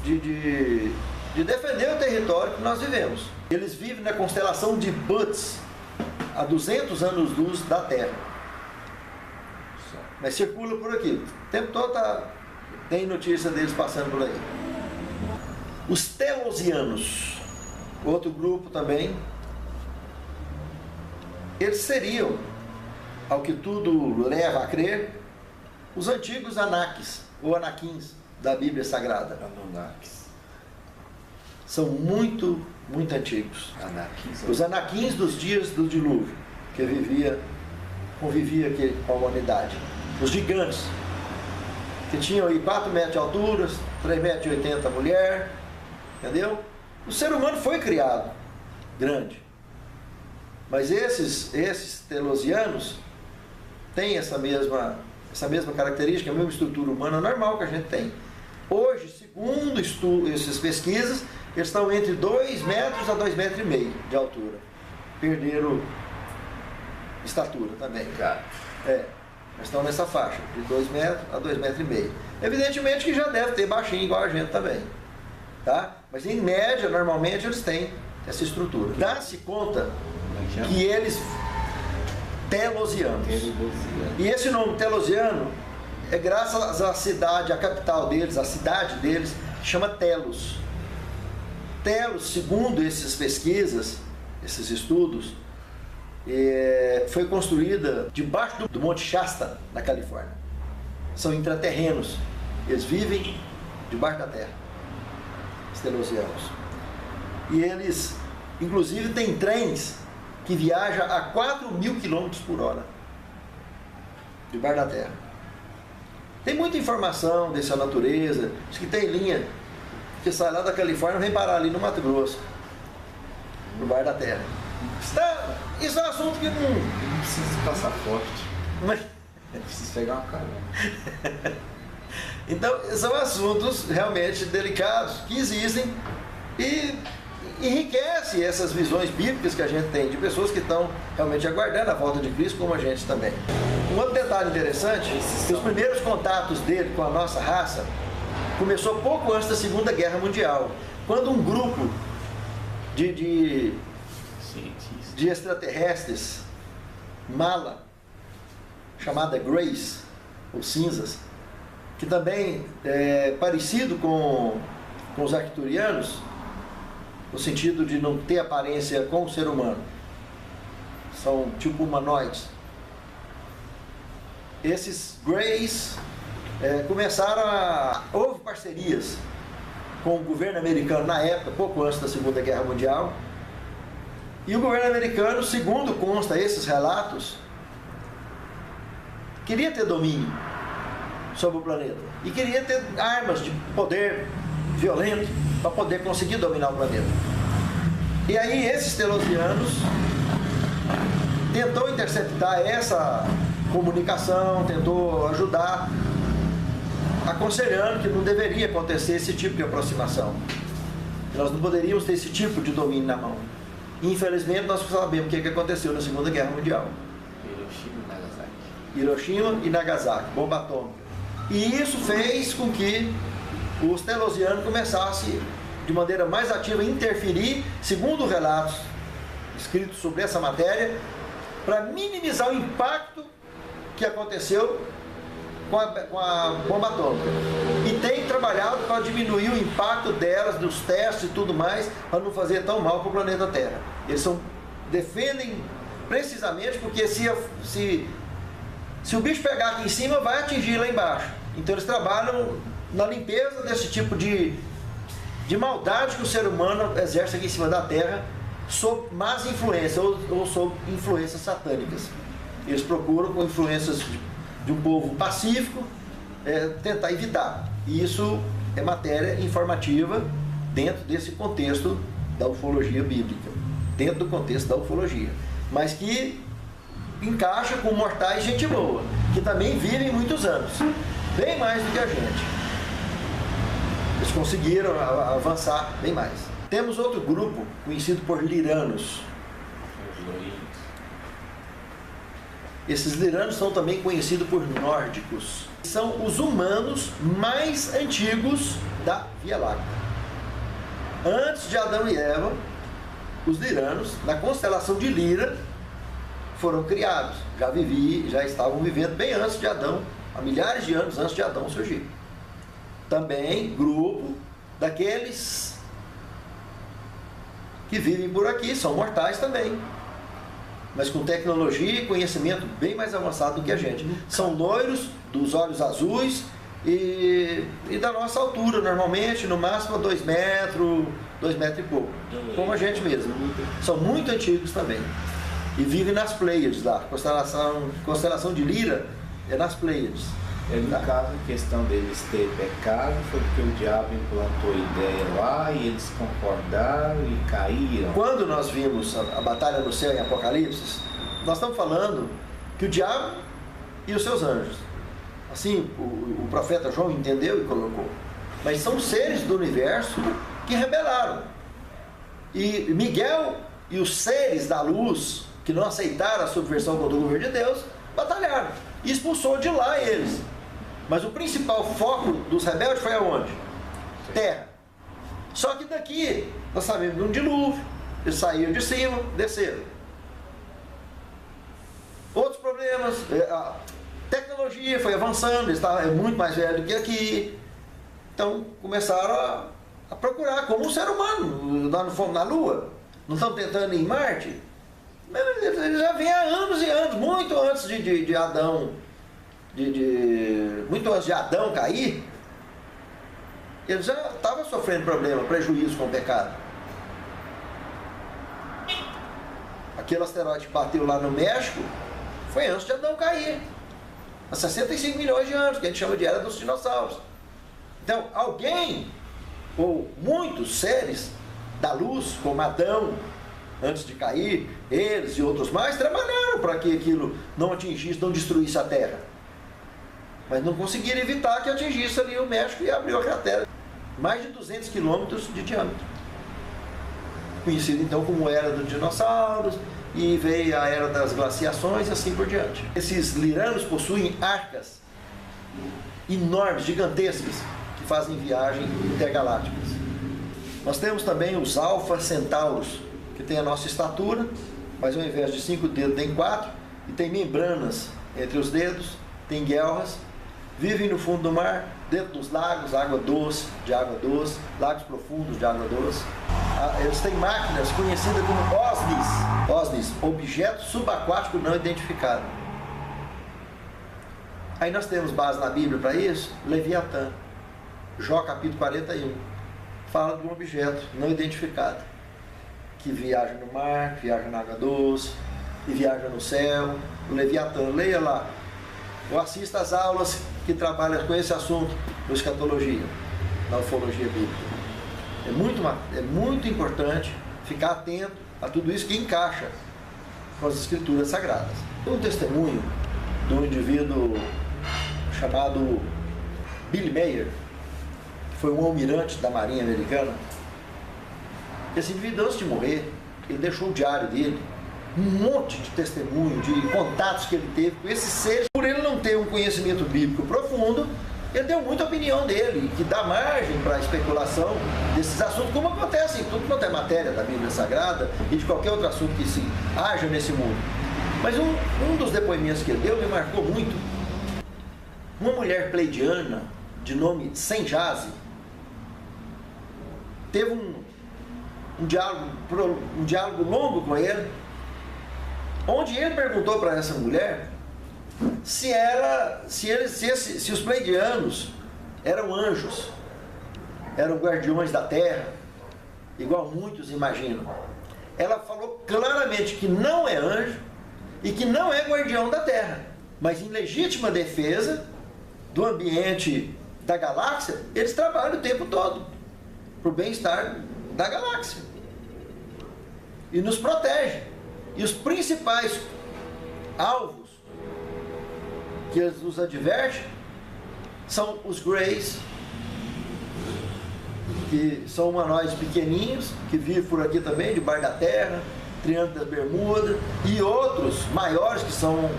de defender o território que nós vivemos. Eles vivem na constelação de Butz, a 200 anos-luz da Terra. Mas circula por aqui. O tempo todo tem notícia deles passando por aí. Os telosianos, outro grupo também, eles seriam, ao que tudo leva a crer, os antigos Anakis, ou Anakins, da Bíblia Sagrada. Anunnakis. São muito muito antigos. Anaquins. Os anaquins dos dias do dilúvio, que convivia aqui com a humanidade. Os gigantes, que tinham aí 4 metros de altura, 3,80 metros a mulher, entendeu? O ser humano foi criado grande. Mas esses telosianos têm essa mesma característica, a mesma estrutura humana normal que a gente tem. Hoje, segundo essas pesquisas, eles estão entre 2 metros a 2,5 metros de altura. Perderam estatura também. Eles estão nessa faixa, de 2 metros a 2,5 metros. Evidentemente que já deve ter baixinho igual a gente também. Tá? Mas em média, normalmente, eles têm essa estrutura. Dá-se conta que eles... Telosianos. E esse nome Telosiano é graças à cidade, à capital deles, a cidade deles, que chama Telos. Telos, segundo essas pesquisas, esses estudos, foi construída debaixo do Monte Shasta, na Califórnia. São intraterrenos. Eles vivem debaixo da terra, os telosianos. E eles, inclusive, têm trens que viajam a 4.000 km por hora, debaixo da terra. Tem muita informação dessa natureza. Diz que tem linha que sai lá da Califórnia e vem parar ali no Mato Grosso, debaixo da terra. Isso é um assunto que não precisa de passaporte. Mas... preciso pegar uma carona. Então, são assuntos realmente delicados que existem e enriquece essas visões bíblicas que a gente tem de pessoas que estão realmente aguardando a volta de Cristo, como a gente também. Um outro detalhe interessante, que os primeiros contatos dele com a nossa raça começou pouco antes da Segunda Guerra Mundial, quando um grupo de extraterrestres mala, chamada Greys, ou cinzas, que também é parecido com os arcturianos, no sentido de não ter aparência com o ser humano. São tipo humanoides. Esses Greys houve parcerias com o governo americano na época, pouco antes da Segunda Guerra Mundial. E o governo americano, segundo consta esses relatos, queria ter domínio sobre o planeta. E queria ter armas de poder violento para poder conseguir dominar o planeta. E aí esses telosianos tentou interceptar essa comunicação, tentou ajudar, aconselhando que não deveria acontecer esse tipo de aproximação. Nós não poderíamos ter esse tipo de domínio na mão. E, infelizmente, nós sabemos o que aconteceu na Segunda Guerra Mundial. Hiroshima e Nagasaki, bomba atômica. E isso fez com que os telosianos começassem, de maneira mais ativa, a interferir, segundo relatos escritos sobre essa matéria, para minimizar o impacto que aconteceu com a bomba atômica. E tem trabalhado para diminuir o impacto delas, dos testes e tudo mais, para não fazer tão mal para o planeta Terra. Eles defendem precisamente porque se o bicho pegar aqui em cima, vai atingir lá embaixo. Então eles trabalham na limpeza desse tipo de maldade que o ser humano exerce aqui em cima da Terra, sob más influências ou sob influências satânicas. Eles procuram, com influências de um povo pacífico, tentar evitar. E isso é matéria informativa dentro desse contexto da ufologia bíblica, dentro do contexto da ufologia, mas que encaixa com mortais gente boa, que também vivem muitos anos, bem mais do que a gente. Eles conseguiram avançar bem mais. Temos outro grupo conhecido por liranos. Esses liranos são também conhecidos por nórdicos. São os humanos mais antigos da Via Láctea. Antes de Adão e Eva, os liranos, na constelação de Lira, foram criados. Já estavam vivendo bem antes de Adão, há milhares de anos antes de Adão surgir. Também grupo daqueles que vivem por aqui, são mortais também, mas com tecnologia e conhecimento bem mais avançado do que a gente. São loiros, dos olhos azuis, e da nossa altura, normalmente, no máximo 2 metros, 2 metros e pouco, como a gente mesmo. São muito antigos também. E vivem nas Pleiades lá, constelação de Lira é nas Pleiades. No caso, a questão deles ter pecado foi porque o diabo implantou ideia lá e eles concordaram e caíram. Quando nós vimos a batalha no céu em Apocalipse, nós estamos falando que o diabo e os seus anjos, assim o profeta João entendeu e colocou, mas são seres do universo que rebelaram. E Miguel e os seres da luz, que não aceitaram a subversão contra o governo de Deus, batalharam e expulsou de lá eles. Mas o principal foco dos rebeldes foi aonde? Terra. Só que daqui, nós sabemos de um dilúvio, eles saíram de cima, desceram. Outros problemas, a tecnologia foi avançando, eles estavam muito mais velhos do que aqui. Então começaram a procurar, como um ser humano, lá no fundo, na Lua. Não estão tentando ir em Marte? Eles já vêm há anos e anos, muito antes de Adão. Muito antes de Adão cair, ele já estava sofrendo problema, prejuízo com o pecado. Aquele asteroide que bateu lá no México foi antes de Adão cair, há 65 milhões de anos, que a gente chama de Era dos Dinossauros. Então, alguém, ou muitos seres da luz, como Adão, antes de cair, eles e outros mais, trabalharam para que aquilo não atingisse, não destruísse a Terra. Mas não conseguiram evitar que atingisse ali o México e abriu a cratera. Mais de 200 quilômetros de diâmetro. Conhecido então como Era dos Dinossauros, e veio a Era das Glaciações e assim por diante. Esses liranos possuem arcas enormes, gigantescas, que fazem viagens intergalácticas. Nós temos também os Alfa Centauros, que tem a nossa estatura, mas ao invés de 5 dedos tem 4, e tem membranas entre os dedos, tem guelras, vivem no fundo do mar, dentro dos lagos, de água doce, lagos profundos de água doce. Eles têm máquinas conhecidas como OSNIs, objeto subaquático não identificado. Aí nós temos base na Bíblia para isso, Leviatã, Jó capítulo 41, fala de um objeto não identificado, que viaja no mar, que viaja na água doce, que viaja no céu, o Leviatã, leia lá. Ou assista às aulas que trabalham com esse assunto, na escatologia, na ufologia bíblica. É muito importante ficar atento a tudo isso que encaixa com as escrituras sagradas. Tem um testemunho de um indivíduo chamado Billy Mayer, que foi um almirante da Marinha Americana. Esse indivíduo, antes de morrer, ele deixou o diário dele, um monte de testemunho, de contatos que ele teve com esses seres. Por ele não ter um conhecimento bíblico profundo, ele deu muita opinião dele, que dá margem para a especulação desses assuntos, como acontece em tudo quanto é matéria da Bíblia Sagrada e de qualquer outro assunto que se haja nesse mundo. Mas um dos depoimentos que ele deu me marcou muito. Uma mulher pleidiana, de nome Senjazi, teve um diálogo longo com ele, onde ele perguntou para essa mulher se os pleidianos eram anjos, eram guardiões da terra, igual muitos imaginam. Ela falou claramente que não é anjo e que não é guardião da terra, mas em legítima defesa do ambiente da galáxia, eles trabalham o tempo todo para o bem-estar da galáxia e nos protegem. E os principais alvos que eles nos advertem são os Greys, que são humanoides pequeninhos, que vivem por aqui também, debaixo da terra, Triângulo das Bermudas, e outros maiores que são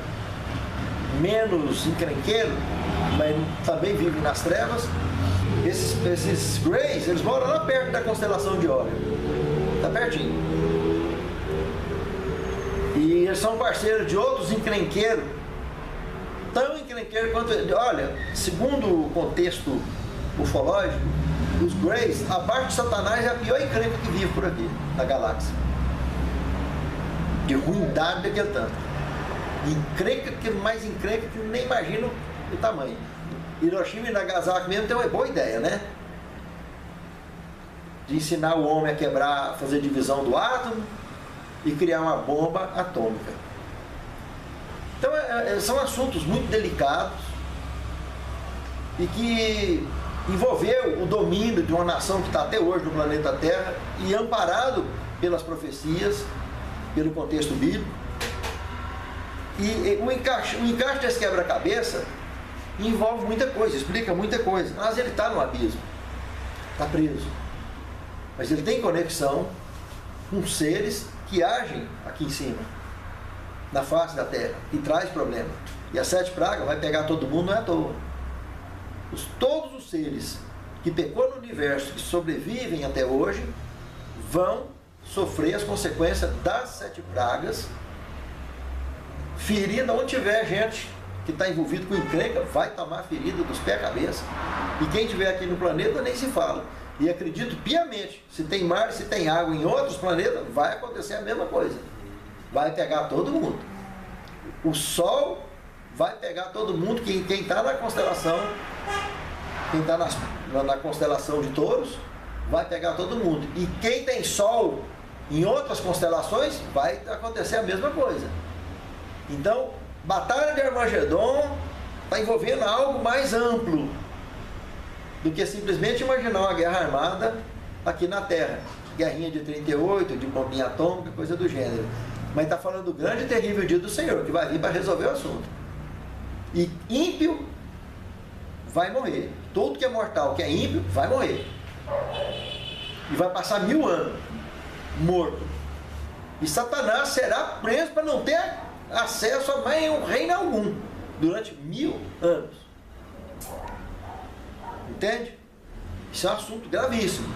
menos encrenqueiros, mas também vivem nas trevas. Esses Greys, eles moram lá perto da constelação de Órion, está pertinho. E eles são parceiros de outros encrenqueiros, tão encrenqueiros quanto... Olha, segundo o contexto ufológico, os Greys, abaixo de Satanás, é a pior encrenca que vive por aqui, na galáxia. De ruindade daquele tanto. Encrenca, mais encrenca que nem imagino o tamanho. Hiroshima e Nagasaki mesmo tem uma boa ideia, né? De ensinar o homem a quebrar, fazer divisão do átomo e criar uma bomba atômica. Então são assuntos muito delicados e que envolveu o domínio de uma nação que está até hoje no planeta Terra e amparado pelas profecias, pelo contexto bíblico. E o encaixe desse quebra-cabeça envolve muita coisa, explica muita coisa. Mas ele está no abismo, está preso. Mas ele tem conexão com seres que agem aqui em cima, na face da terra, e traz problema. E as 7 pragas vai pegar todo mundo, não é à toa. Todos os seres que pecou no universo, que sobrevivem até hoje, vão sofrer as consequências das 7 pragas. Ferida, onde tiver gente que está envolvido com encrenca, vai tomar ferida dos pés à cabeça. E quem estiver aqui no planeta nem se fala. E acredito piamente, se tem mar, se tem água em outros planetas, vai acontecer a mesma coisa. Vai pegar todo mundo. O Sol vai pegar todo mundo, quem está na constelação, quem está na constelação de Touros, vai pegar todo mundo. E quem tem Sol em outras constelações, vai acontecer a mesma coisa. Então, Batalha de Armagedon está envolvendo algo mais amplo do que simplesmente imaginar uma guerra armada aqui na Terra. Guerrinha de 38, de bombinha atômica, coisa do gênero. Mas está falando do grande e terrível dia do Senhor, que vai vir para resolver o assunto. E ímpio vai morrer. Todo que é mortal, que é ímpio, vai morrer. E vai passar 1000 anos morto. E Satanás será preso para não ter acesso a mais um reino algum durante 1000 anos. Entende? Isso é um assunto gravíssimo.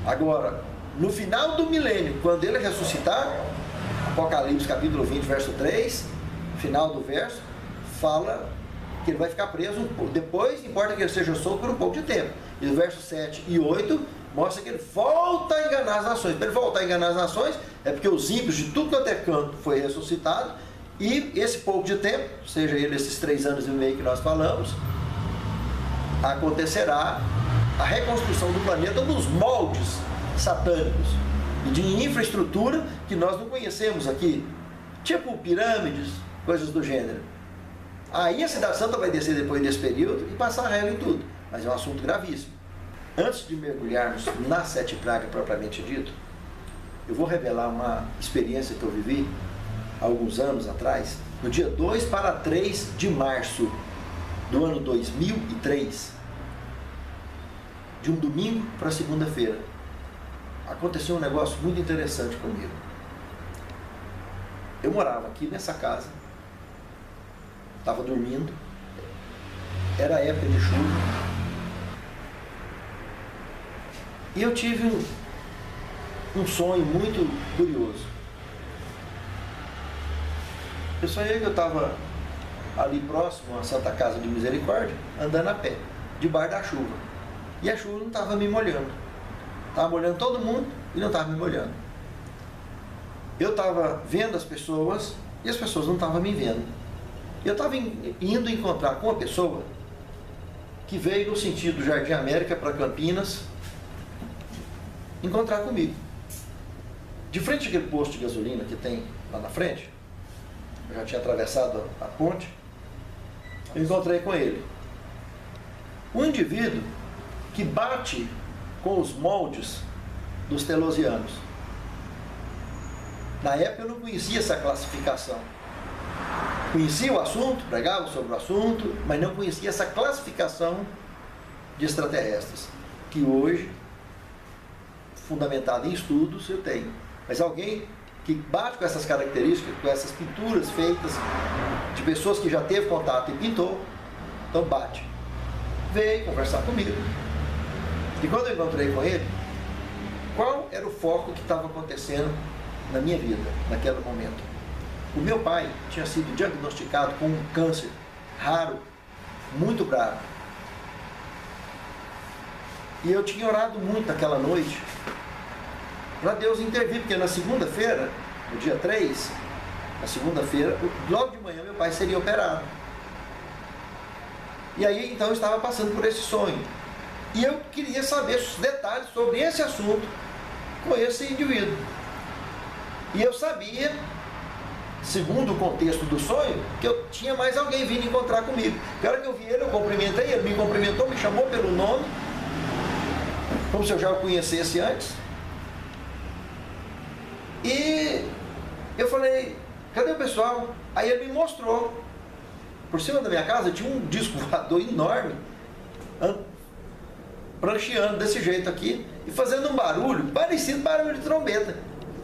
Agora, no final do milênio, quando ele ressuscitar, Apocalipse capítulo 20, verso 3, final do verso, fala que ele vai ficar preso um pouco. Depois, importa que ele seja solto por um pouco de tempo. E o verso 7 e 8 mostra que ele volta a enganar as nações. Para ele voltar a enganar as nações, é porque os ímpios de tudo quanto é canto foi ressuscitado, e esse pouco de tempo, seja ele esses 3 anos e meio que nós falamos, acontecerá a reconstrução do planeta nos moldes satânicos e de infraestrutura que nós não conhecemos aqui, tipo pirâmides, coisas do gênero. Aí a Cidade Santa vai descer depois desse período e passar régua em tudo, mas é um assunto gravíssimo. Antes de mergulharmos nas 7 pragas propriamente dito, eu vou revelar uma experiência que eu vivi há alguns anos atrás, no dia 2 para 3 de março do ano 2003, de um domingo para segunda-feira. Aconteceu um negócio muito interessante comigo. Eu morava aqui nessa casa, estava dormindo, era época de chuva, e eu tive um sonho muito curioso. Eu sonhei que eu estava ali próximo à Santa Casa de Misericórdia, andando a pé, debaixo da chuva. E a chuva não estava me molhando. Estava molhando todo mundo e não estava me molhando. Eu estava vendo as pessoas e as pessoas não estavam me vendo. Eu estava indo encontrar com uma pessoa que veio no sentido do Jardim América para Campinas encontrar comigo. De frente àquele posto de gasolina que tem lá na frente, eu já tinha atravessado a ponte, eu encontrei com ele. Um indivíduo que bate com os moldes dos telosianos. Na época eu não conhecia essa classificação. Conhecia o assunto, pregava sobre o assunto, mas não conhecia essa classificação de extraterrestres, que hoje, fundamentado em estudos, eu tenho. Mas alguém que bate com essas características, com essas pinturas feitas de pessoas que já teve contato e pintou, então bate. Veio conversar comigo. E quando eu encontrei com ele, qual era o foco que estava acontecendo na minha vida, naquele momento? O meu pai tinha sido diagnosticado com um câncer raro, muito bravo. E eu tinha orado muito naquela noite para Deus intervir, porque na segunda-feira, no dia 3, na segunda-feira, logo de manhã meu pai seria operado. E aí então eu estava passando por esse sonho. E eu queria saber os detalhes sobre esse assunto com esse indivíduo. E eu sabia, segundo o contexto do sonho, que eu tinha mais alguém vindo encontrar comigo. Na hora que eu vi ele, eu cumprimentei, ele me cumprimentou, me chamou pelo nome, como se eu já o conhecesse antes. E eu falei, cadê o pessoal? Aí ele me mostrou. Por cima da minha casa tinha um disco voador enorme, prancheando desse jeito aqui, e fazendo um barulho, parecido barulho de trombeta.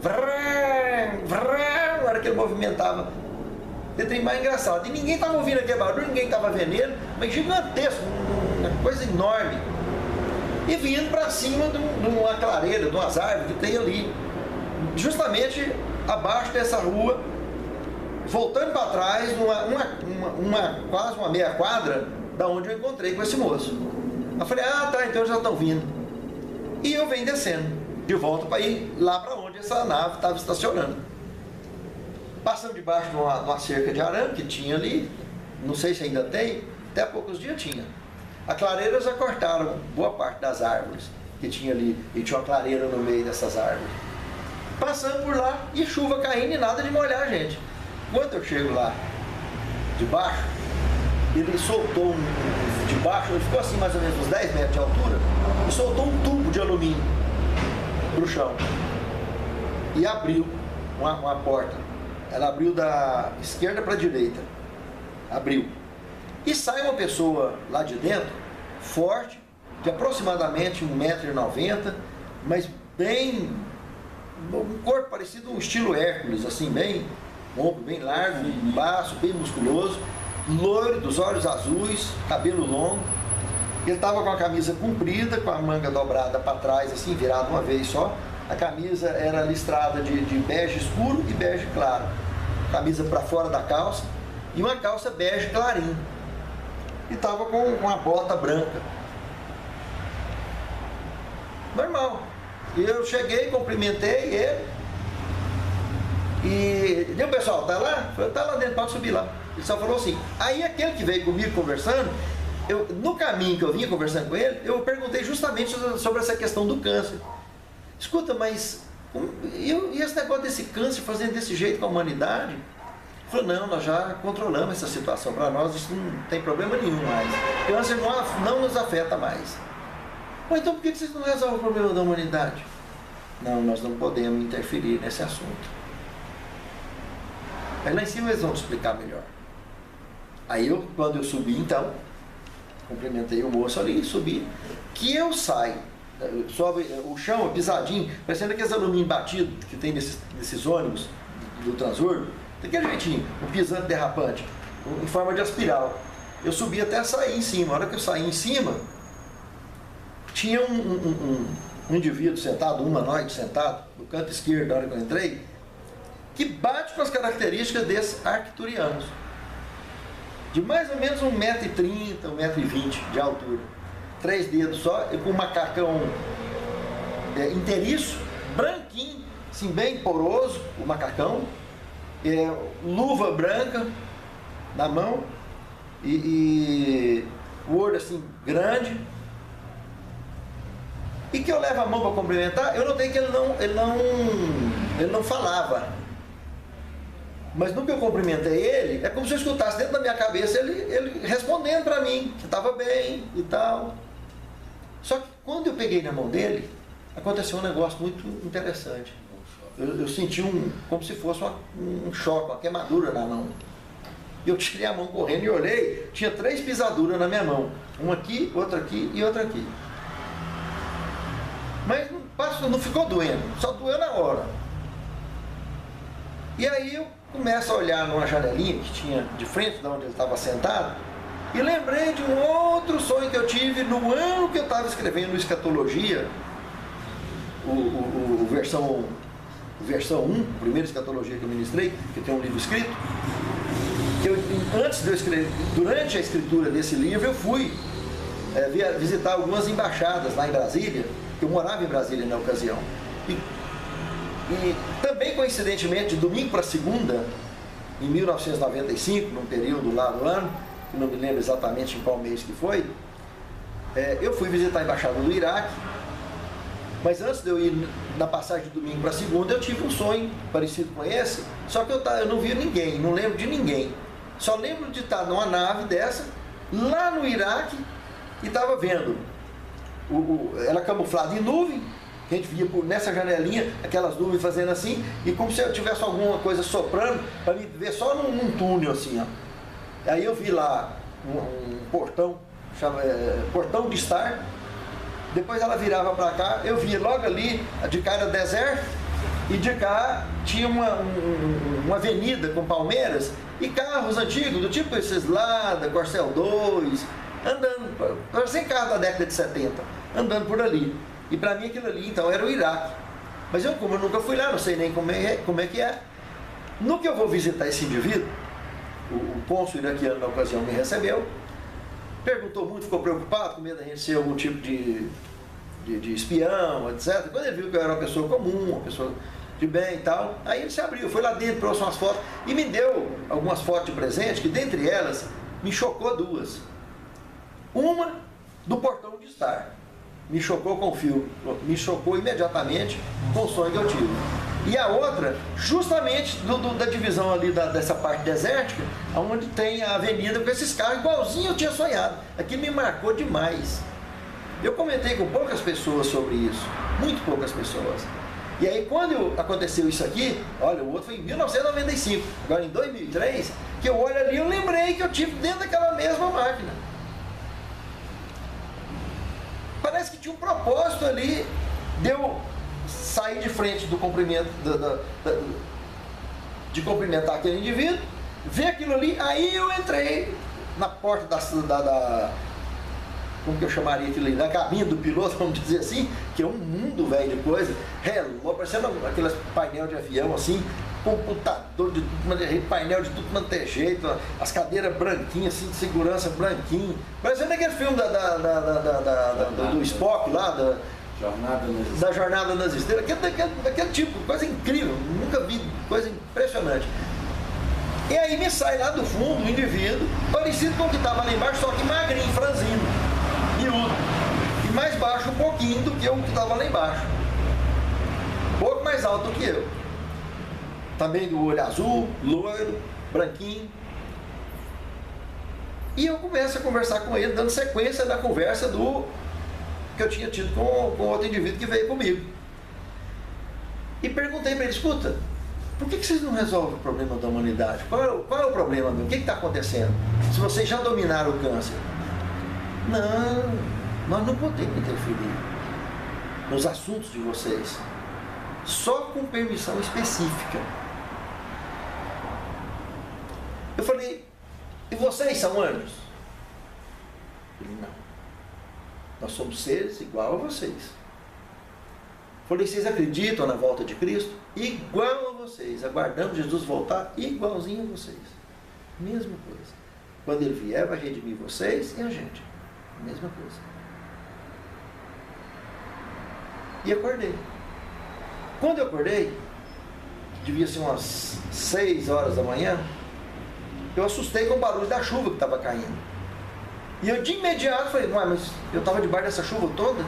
Vrrr, vrrr, na hora que ele movimentava. Ele tem mais engraçado. E ninguém estava ouvindo aquele barulho, ninguém estava vendo ele, mas gigantesco, uma coisa enorme. E vindo para cima de uma clareira, de umas árvores que tem ali, justamente abaixo dessa rua, voltando para trás, quase uma meia quadra da onde eu encontrei com esse moço. Eu falei, ah tá, então já estão vindo. E eu venho descendo, de volta para ir lá para onde essa nave estava estacionando. Passando debaixo de uma cerca de arame que tinha ali, não sei se ainda tem, até há poucos dias tinha. A clareira já cortaram boa parte das árvores que tinha ali, e tinha uma clareira no meio dessas árvores. Passando por lá, e chuva caindo e nada de molhar a gente. Quando eu chego lá, debaixo, ele soltou debaixo, ele ficou assim mais ou menos uns 10 metros de altura, e soltou um tubo de alumínio para o chão. E abriu uma porta. Ela abriu da esquerda para a direita. Abriu. E sai uma pessoa lá de dentro, forte, de aproximadamente 1,90 m, mas bem... um corpo parecido um estilo Hércules, assim, bem... ombro bem largo, um baço bem musculoso, loiro, dos olhos azuis, cabelo longo. Ele estava com a camisa comprida, com a manga dobrada para trás, assim, virada uma vez só. A camisa era listrada de bege escuro e bege claro. Camisa para fora da calça e uma calça bege clarinho. E estava com uma bota branca. Normal. E eu cheguei, cumprimentei ele. E o pessoal, tá lá? Eu, tá lá dentro, pode subir lá. Ele só falou assim. Aí aquele que veio comigo conversando, no caminho que eu vinha conversando com ele, eu perguntei justamente sobre essa questão do câncer. Escuta, mas e esse negócio desse câncer fazendo desse jeito com a humanidade? Ele falou, não, nós já controlamos essa situação. Para nós isso não tem problema nenhum mais. O câncer não nos afeta mais. Ou então por que vocês não resolvem o problema da humanidade? Não, nós não podemos interferir nesse assunto. Aí lá em cima eles vão te explicar melhor. Aí quando eu subi então, cumprimentei o moço ali e subi, que eu saio, sobe o chão é pisadinho, parecendo aqueles alumínio batido que tem nesses ônibus do transbordo, daquele jeitinho, um pisante derrapante, em forma de espiral. Eu subi até sair em cima. A hora que eu saí em cima, tinha um indivíduo sentado, um humanoide sentado, no canto esquerdo, na hora que eu entrei, que bate com as características desses arcturianos, de mais ou menos 1,30 m, 1,20 m de altura, 3 dedos só, e com um macacão inteiriço, branquinho, assim, bem poroso, o macacão, luva branca na mão, e o olho assim, grande, e que eu levo a mão para cumprimentar, eu notei que ele não falava. Mas no que eu cumprimentei ele, é como se eu escutasse dentro da minha cabeça ele respondendo para mim, que estava bem e tal. Só que quando eu peguei na mão dele, aconteceu um negócio muito interessante. Eu senti como se fosse um choque, uma queimadura na mão. Eu tirei a mão correndo e olhei, tinha 3 pisaduras na minha mão. Uma aqui, outra aqui e outra aqui. Mas não ficou doendo, só doeu na hora. E aí eu começo a olhar numa janelinha que tinha de frente de onde ele estava sentado, e lembrei de um outro sonho que eu tive no ano que eu estava escrevendo Escatologia, versão 1, a primeira Escatologia que eu ministrei, que tem um livro escrito, que antes de eu escrever, durante a escritura desse livro, eu fui visitar algumas embaixadas lá em Brasília, que eu morava em Brasília na ocasião. E também, coincidentemente, de domingo para segunda, em 1995, num período lá do ano, que não me lembro exatamente em qual mês que foi, eu fui visitar a embaixada do Iraque, mas antes de eu ir na passagem de domingo para segunda, eu tive um sonho parecido com esse, só que eu não vi ninguém, não lembro de ninguém. Só lembro de estar numa nave dessa, lá no Iraque, e estava vendo ela camuflada em nuvem, que a gente via nessa janelinha, aquelas nuvens fazendo assim, e como se eu tivesse alguma coisa soprando, para me ver só num túnel assim, ó. Aí eu vi lá um portão, portão de estar. Depois ela virava para cá, eu via logo ali, de cá era deserto, e de cá tinha uma avenida com palmeiras e carros antigos, do tipo esses Lada, Corcel 2, andando, sem carro da década de 70, andando por ali. E para mim aquilo ali então era o Iraque. Mas como eu nunca fui lá, não sei nem como é que é. No que eu vou visitar esse indivíduo, o cônsul iraquiano na ocasião me recebeu, perguntou muito, ficou preocupado, com medo da gente ser algum tipo de espião, etc. Quando ele viu que eu era uma pessoa comum, uma pessoa de bem e tal, aí ele se abriu, foi lá dentro, trouxe umas fotos e me deu algumas fotos de presente, que dentre elas me chocou duas. Uma do portão de estar, me chocou com o filme, me chocou imediatamente com o sonho que eu tive. E a outra, justamente da divisão ali dessa parte desértica, onde tem a avenida com esses carros, igualzinho eu tinha sonhado. Aquilo me marcou demais. Eu comentei com poucas pessoas sobre isso, muito poucas pessoas. E aí quando aconteceu isso aqui, olha, o outro foi em 1995, agora em 2003, que eu olho ali, eu lembrei que eu tive dentro daquela mesma máquina. Parece que tinha um propósito ali de eu sair de frente do cumprimento, de cumprimentar aquele indivíduo, ver aquilo ali, aí eu entrei na porta como que eu chamaria aquilo ali, da cabine do piloto, vamos dizer assim, que é um mundo velho de coisa, relógio, parecendo aqueles painel de avião assim, computador de tudo, painel de tudo quanto é jeito, as cadeiras branquinhas, assim, de segurança branquinho, parecendo aquele filme do Spock lá, da Jornada nas Estrelas, daquele tipo, coisa incrível, nunca vi, coisa impressionante. E aí me sai lá do fundo um indivíduo, parecido com o que estava lá embaixo, só que magrinho, franzino, miúdo, e mais baixo um pouquinho do que o que estava lá embaixo, pouco mais alto do que eu, também do olho azul, loiro, branquinho. E eu começo a conversar com ele, dando sequência da conversa que eu tinha tido com outro indivíduo que veio comigo. E perguntei para ele, escuta, por que vocês não resolvem o problema da humanidade? Qual é o problema, meu? O que está acontecendo? Se vocês já dominaram o câncer. Não, nós não podemos interferir nos assuntos de vocês, só com permissão específica. Eu falei, e vocês são anjos? Ele, não. Nós somos seres igual a vocês. Falei, vocês acreditam na volta de Cristo? Igual a vocês. Aguardamos Jesus voltar igualzinho a vocês. Mesma coisa. Quando Ele vier, vai redimir vocês e a gente. Mesma coisa. E acordei. Quando eu acordei, devia ser umas 6 horas da manhã, eu assustei com o barulho da chuva que estava caindo. E eu de imediato falei, mas eu estava debaixo dessa chuva toda?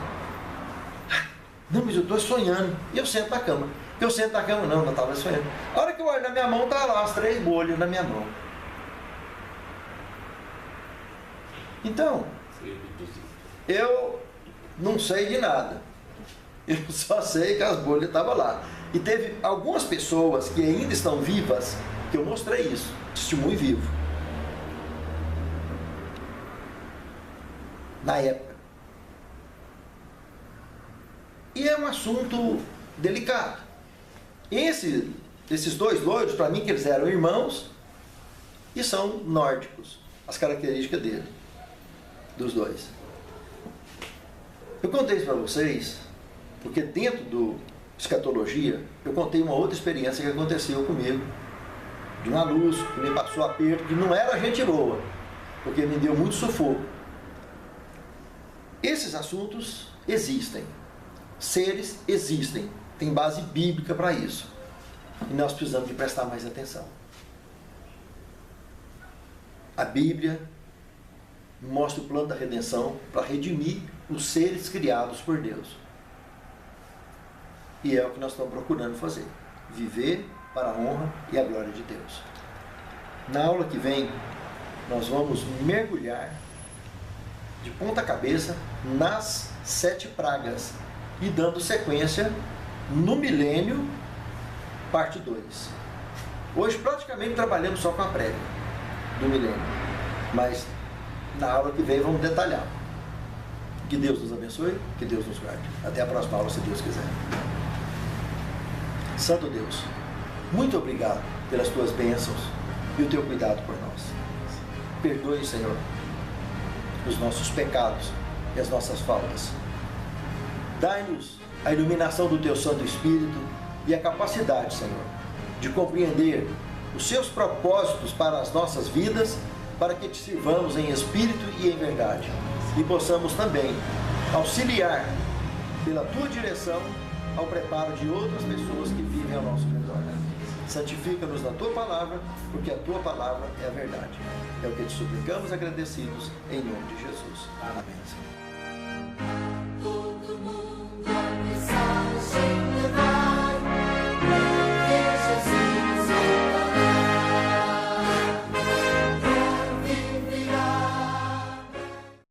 Não, mas eu estou sonhando. E eu sento na cama. Eu sento na cama, não estava sonhando. A hora que eu olho na minha mão, tá lá as 3 bolhas na minha mão. Então, eu não sei de nada. Eu só sei que as bolhas estavam lá. E teve algumas pessoas que ainda estão vivas, que eu mostrei isso. Testemunho vivo. Na época. E é um assunto delicado. Esses 2 loiros, para mim, que eles eram irmãos e são nórdicos. As características dele, dos 2. Eu contei isso para vocês, porque dentro do escatologia, eu contei uma outra experiência que aconteceu comigo, de uma luz que me passou aperto, que não era gente boa, porque me deu muito sufoco. Esses assuntos existem. Seres existem. Tem base bíblica para isso. E nós precisamos de prestar mais atenção. A Bíblia mostra o plano da redenção para redimir os seres criados por Deus. E é o que nós estamos procurando fazer. Viver para a honra e a glória de Deus. Na aula que vem, nós vamos mergulhar de ponta cabeça nas 7 pragas e dando sequência no milênio, parte 2. Hoje praticamente trabalhamos só com a prévia do milênio, mas na aula que vem vamos detalhar. Que Deus nos abençoe, que Deus nos guarde. Até a próxima aula, se Deus quiser. Santo Deus, muito obrigado pelas tuas bênçãos e o teu cuidado por nós. Perdoe, Senhor, os nossos pecados e as nossas faltas. Dai-nos a iluminação do teu Santo Espírito e a capacidade, Senhor, de compreender os seus propósitos para as nossas vidas, para que te sirvamos em espírito e em verdade, e possamos também auxiliar pela tua direção ao preparo de outras pessoas que vivem ao nosso redor. Santifica-nos na tua palavra, porque a tua palavra é a verdade. É o que te suplicamos agradecidos, em nome de Jesus. Amém.